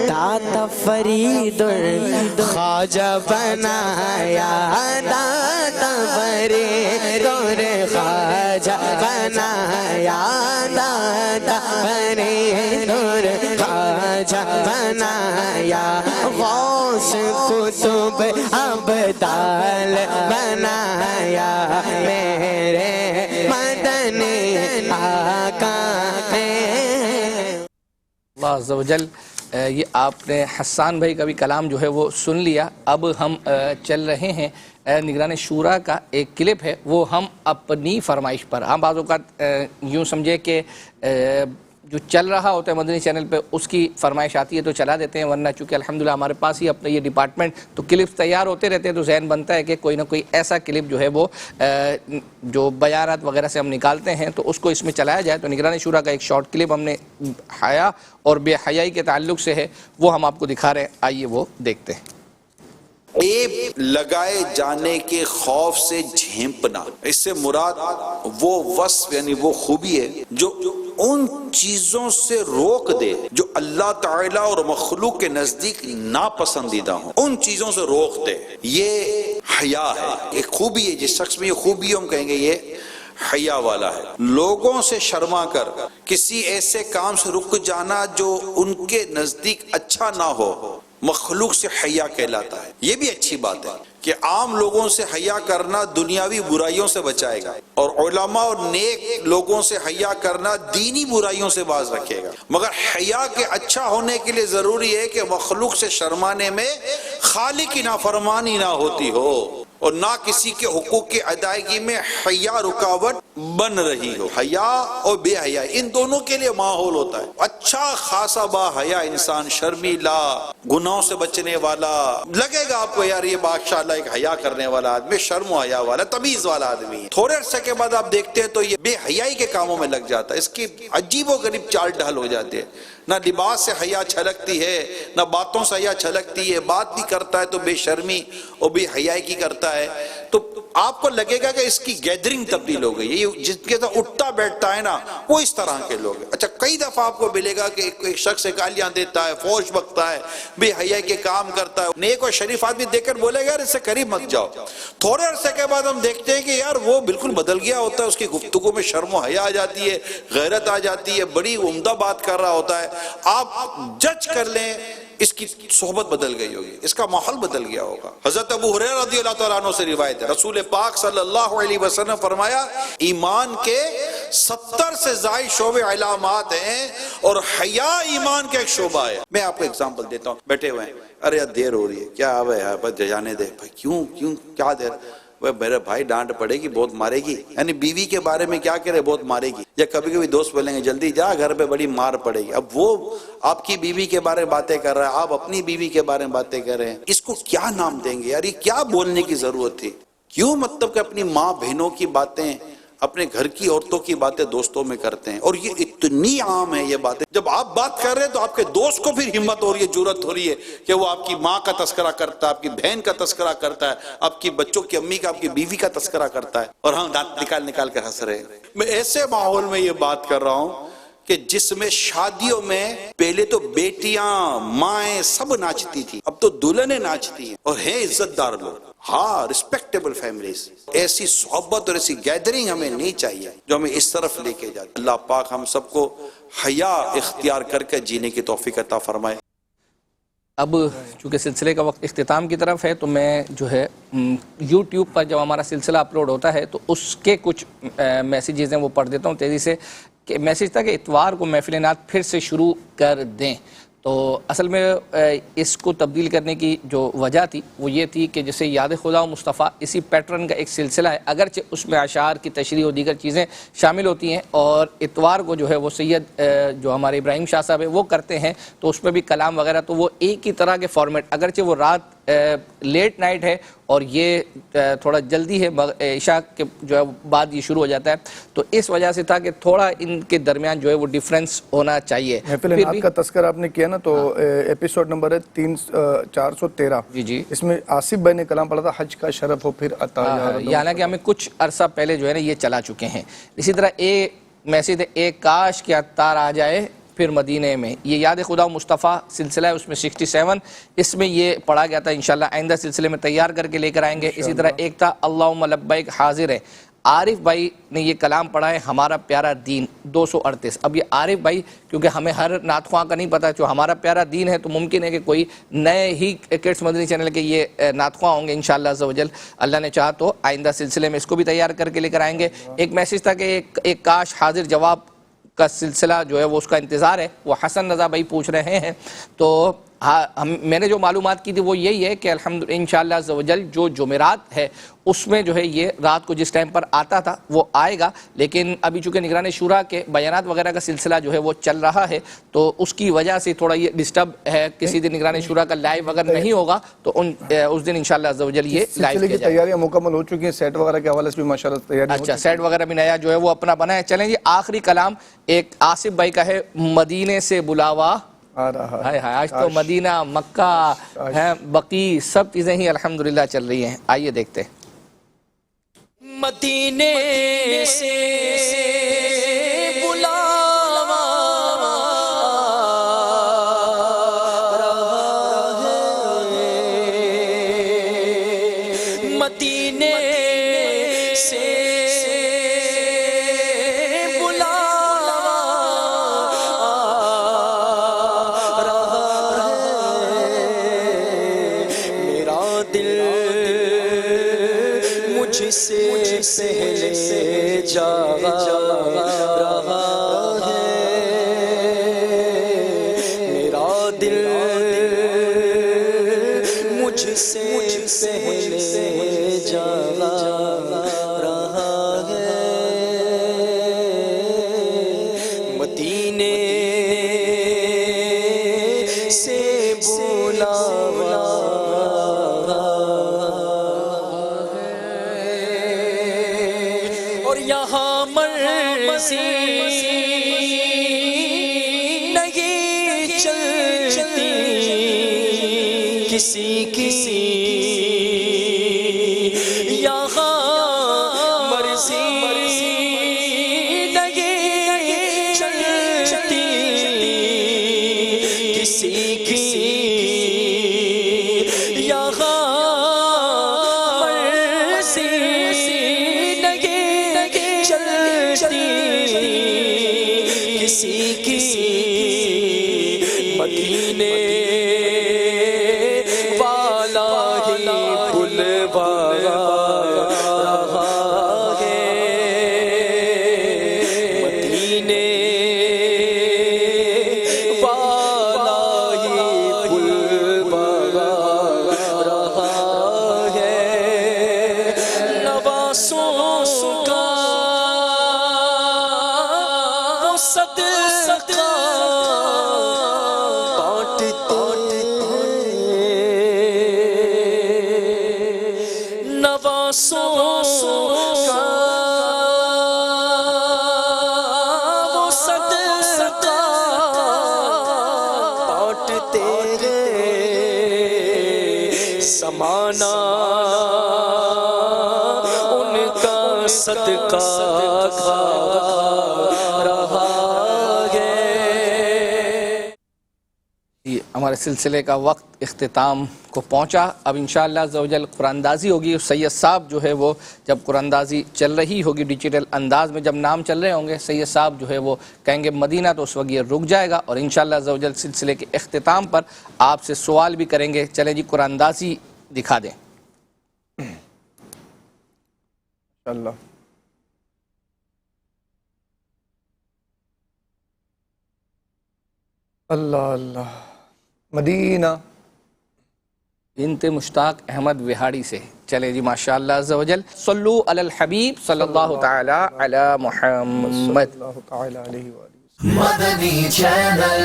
داتا فرید خواجہ بنایا، داتا فرید خواجہ بنایا، داتا فرید خواجہ بنایا، غوث کتب ابدال بنایا میرے مدنی آقا نے۔ اللہ عز و جل، یہ آپ نے حسان بھائی کا بھی کلام جو ہے وہ سن لیا۔ اب ہم چل رہے ہیں نگران شورا کا ایک کلپ ہے، وہ ہم اپنی فرمائش پر، ہم بعض اوقات یوں سمجھے کہ جو چل رہا ہوتا ہے مدنی چینل پہ اس کی فرمائش آتی ہے تو چلا دیتے ہیں، ورنہ چونکہ الحمدللہ ہمارے پاس ہی اپنا یہ ڈپارٹمنٹ تو کلپس تیار ہوتے رہتے ہیں، تو ذہن بنتا ہے کہ کوئی نہ کوئی ایسا کلپ جو ہے وہ جو بیانات وغیرہ سے ہم نکالتے ہیں تو اس کو اس میں چلایا جائے۔ تو نگران شورا کا ایک شارٹ کلپ ہم نے حیا اور بے حیائی کے تعلق سے ہے، وہ ہم آپ کو دکھا رہے ہیں، آئیے وہ دیکھتے ہیں۔ عیب لگائے جانے کے خوف سے جھیمپنا، اس سے مراد وہ وصف یعنی وہ خوبی ہے جو ان چیزوں سے روک دے جو اللہ تعالیٰ اور مخلوق کے نزدیک ناپسندیدہ ہوں، ان چیزوں سے روک دے، یہ حیا ہے، ایک خوبی ہے۔ جس شخص میں یہ خوبی ہم کہیں گے یہ حیا والا ہے۔ لوگوں سے شرما کر کسی ایسے کام سے رک جانا جو ان کے نزدیک اچھا نہ ہو، مخلوق سے حیا کہلاتا ہے۔ یہ بھی اچھی بات ہے کہ عام لوگوں سے حیا کرنا دنیاوی برائیوں سے بچائے گا، اور علماء اور نیک لوگوں سے حیا کرنا دینی برائیوں سے باز رکھے گا۔ مگر حیا کے اچھا ہونے کے لیے ضروری ہے کہ مخلوق سے شرمانے میں خالق کی نافرمانی نہ ہوتی ہو، اور نہ کسی کے حقوق کی ادائیگی میں حیا رکاوٹ بن رہی ہو۔ حیا اور بے حیا ان دونوں کے لیے ماحول ہوتا ہے۔ اچھا خاصا با حیا انسان، شرمیلا، گناہوں سے بچنے والا، لگے گا آپ کو یار یہ ماشاءاللہ ایک حیا کرنے والا آدمی، شرم و حیا والا، تمیز والا آدمی ہے۔ تھوڑے عرصے کے بعد آپ دیکھتے ہیں تو یہ بے حیائی کے کاموں میں لگ جاتا ہے، اس کی عجیب و غریب چال ڈھال ہو جاتی ہے، نہ لباس سے حیا چھلکتی ہے، نہ باتوں سے حیا چھلکتی ہے، بات بھی کرتا ہے تو بے شرمی اور بے حیائی کی کرتا ہے، تو آپ کو لگے گا کہ اس کی گیدرنگ تبدیل ہو گئی، یہ جس کے ساتھ اٹھتا بیٹھتا ہے نا وہ اس طرح کے لوگ ہیں۔ اچھا کئی دفعہ آپ کو ملے گا کہ ایک شخص گالیاں دیتا ہے، فوش بکتا ہے، بے حیائی کے کام کرتا ہے، نیک اور شریف آدمی دیکھ کر بولے گا یار اس سے قریب مت جاؤ۔ تھوڑے عرصے کے بعد ہم دیکھتے ہیں کہ یار وہ بالکل بدل گیا ہوتا ہے، اس کی گفتگو میں شرم و حیا آ جاتی ہے، غیرت آ جاتی ہے، بڑی عمدہ بات کر رہا ہوتا ہے۔ آپ جج کر لیں اس کی صحبت بدل گئی ہوگی، اس کا ماحول بدل گیا ہوگا۔ حضرت ابو ہریرہ رضی اللہ تعالیٰ عنہ سے روایت ہے، رسول پاک صلی اللہ علیہ وسلم فرمایا ایمان کے 70 سے زائد شعبے علامات ہیں اور حیا ایمان کا ایک شعبہ ہے۔ میں آپ کو ایگزامپل دیتا ہوں، بیٹھے ہوئے ہیں، ارے یار دیر ہو رہی ہے، کیا اب ہے بس جانے دے بھائی، کیوں کیا دیر، میرے بھائی ڈانٹ پڑے گی، بہت مارے گی، یعنی بیوی کے بارے میں کیا کرے بہت مارے گی، یا کبھی کبھی دوست بولیں گے جلدی جا گھر پہ بڑی مار پڑے گی۔ اب وہ آپ کی بیوی کے بارے میں باتیں کر رہا ہے، آپ اپنی بیوی کے بارے میں باتیں کر رہے ہیں، اس کو کیا نام دیں گے یار، یہ کیا بولنے کی ضرورت تھی؟ کیوں مطلب کہ اپنی ماں بہنوں کی باتیں، اپنے گھر کی عورتوں کی باتیں دوستوں میں کرتے ہیں، اور یہ اتنی عام ہے یہ باتیں، جب آپ بات کر رہے ہیں تو آپ کے دوست کو پھر ہمت ہو رہی ہے، جرأت ہو رہی ہے کہ وہ آپ کی ماں کا تذکرہ کرتا ہے، آپ کی بہن کا تذکرہ کرتا ہے، آپ کی بچوں کی امی کا، آپ کی بیوی کا تذکرہ کرتا ہے، اور ہم دانت نکال کر ہنس رہے ہیں۔ میں ایسے ماحول میں یہ بات کر رہا ہوں کہ جس میں شادیوں میں پہلے تو بیٹیاں، مائیں سب ناچتی تھی، اب تو دلہنیں ناچتی ہیں، اور ہیں عزت دار لوگ، ہاں ریسپیکٹیبل فیملیز۔ ایسی صحبت اور ایسی گیدرنگ ہمیں نہیں چاہیے جو ہمیں اس طرف لے کے جاتی۔ اللہ پاک ہم سب کو حیا اختیار کر کے جینے کی توفیق عطا فرمائے۔ اب چونکہ سلسلے کا وقت اختتام کی طرف ہے تو میں جو ہے یوٹیوب پر جب ہمارا سلسلہ اپلوڈ ہوتا ہے تو اس کے کچھ میسیجز ہیں وہ پڑھ دیتا ہوں تیزی سے۔ کہ میسیج تھا کہ اتوار کو محفل نعت پھر سے شروع کر دیں. تو اصل میں اس کو تبدیل کرنے کی جو وجہ تھی وہ یہ تھی کہ جیسے یاد خدا و مصطفیٰ اسی پیٹرن کا ایک سلسلہ ہے، اگرچہ اس میں اشعار کی تشریح و دیگر چیزیں شامل ہوتی ہیں، اور اتوار کو جو ہے وہ سید جو ہمارے ابراہیم شاہ صاحب ہیں وہ کرتے ہیں، تو اس میں بھی کلام وغیرہ، تو وہ ایک ہی طرح کے فارمیٹ، اگرچہ وہ رات لیٹ نائٹ ہے اور یہ تھوڑا جلدی ہے، عشاء کے جو ہے بعد یہ شروع ہو جاتا ہے، تو اس وجہ سے تھا کہ تھوڑا ان کے درمیان جو ہے وہ ڈیفرنس ہونا چاہیے. محفل نعت کا تذکر آپ نے کیا نا، تو ایپیسوڈ نمبر ہے 413. جی اس میں آصف بھائی نے کلام پڑھا تھا حج کا شرف ہو پھر عطا یا رب. حالانکہ ہمیں کچھ عرصہ پہلے جو ہے نا یہ چلا چکے ہیں. اسی طرح میسیج ہے ایک کاش کے عطار آ جائے پھر مدینے میں، یہ یاد خدا و مصطفیٰ سلسلہ ہے، اس میں 67 اس میں یہ پڑھا گیا تھا. انشاءاللہ آئندہ سلسلے میں تیار کر کے لے کر آئیں گے. اسی طرح ایک تھا اللہم لبیک حاضر ہے، عارف بھائی نے یہ کلام پڑھا ہے ہمارا پیارا دین 238. اب یہ عارف بھائی کیونکہ ہمیں ہر نعت خواہ کا نہیں پتا، جو ہمارا پیارا دین ہے تو ممکن ہے کہ کوئی نئے ہی کڈس مدنی چینل کے یہ نعت خواہ ہوں گے انشاءاللہ عز و جل. اللہ نے چاہا تو آئندہ سلسلے میں اس کو بھی تیار کر کے لے کر آئیں گے. ایک میسیج تھا کہ ایک کاش حاضر جواب کا سلسلہ جو ہے وہ اس کا انتظار ہے، وہ حسن رضا بھائی پوچھ رہے ہیں. تو میں نے جو معلومات کی تھی وہ یہی ہے کہ الحمدللہ انشاءاللہ عز و جل جو جمعرات ہے اس میں جو ہے یہ رات کو جس ٹائم پر آتا تھا وہ آئے گا، لیکن ابھی چونکہ نگران شورا کے بیانات وغیرہ کا سلسلہ جو ہے وہ چل رہا ہے تو اس کی وجہ سے تھوڑا یہ ڈسٹرب ہے. کسی دن نگران شورا کا لائیو اگر نہیں ہوگا تو اس دن انشاءاللہ عز و جل یہ لائیو کیا جائے گا. تیاریاں مکمل ہو چکی ہیں، سیٹ وغیرہ کے حوالے سے بھی ماشاءاللہ تیاری. اچھا سیٹ وغیرہ بھی نیا جو ہے وہ اپنا بنا ہے. چلیں جی آخری کلام ایک آصف بھائی کا ہے، مدینے سے بلاوا آ رہا ہے. آج تو مدینہ مکہ ہے بقی سب چیزیں ہی الحمدللہ چل رہی ہیں. آئیے دیکھتے ہیں. مدینے سے بلاوا رہا ہے، مدینے سے پہلے جاگا رہا ہے، میرا دل مجھ سے پہلے جاگا رہا ہے. مدینے سے بلاوا یہاں مرضی نہیں چلتی کسی کی، یہاں مرضی نہیں چلتی کسی کی، یہاں کسی کی. مدینے والا ہی بلوا رہا ہے، مدینے والا ہی بلوا رہا ہے. نواسوں کا صدقہ بانٹتے، نواسوں کا وہ صدقہ بانٹتے زمانہ ان کا صدقہ کھا رہا. ہمارے سلسلے کا وقت اختتام کو پہنچا. اب انشاءاللہ عز و جل قرآن اندازی ہوگی. سید صاحب جو ہے وہ جب قرآن اندازی چل رہی ہوگی ڈیجیٹل انداز میں، جب نام چل رہے ہوں گے سید صاحب جو ہے وہ کہیں گے مدینہ، تو اس وقت یہ رک جائے گا اور انشاءاللہ عز و جل سلسلے کے اختتام پر آپ سے سوال بھی کریں گے. چلیں جی قرآن اندازی دکھا دیں. اللہ اللہ اللہ. مدینہ بنت مشتاق احمد وہاڑی سے. چلے جی ماشاءاللہ عز و جل. صلو علی الحبیب صلی اللہ تعالی علی محمد. مدنی چینل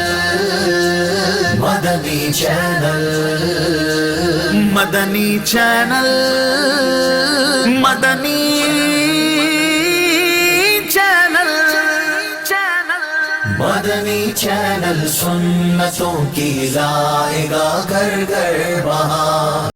مدنی چینل مدنی چینل مدنی چینل مدنی چینل سنتوں کی لائے گا گھر گھر وہاں.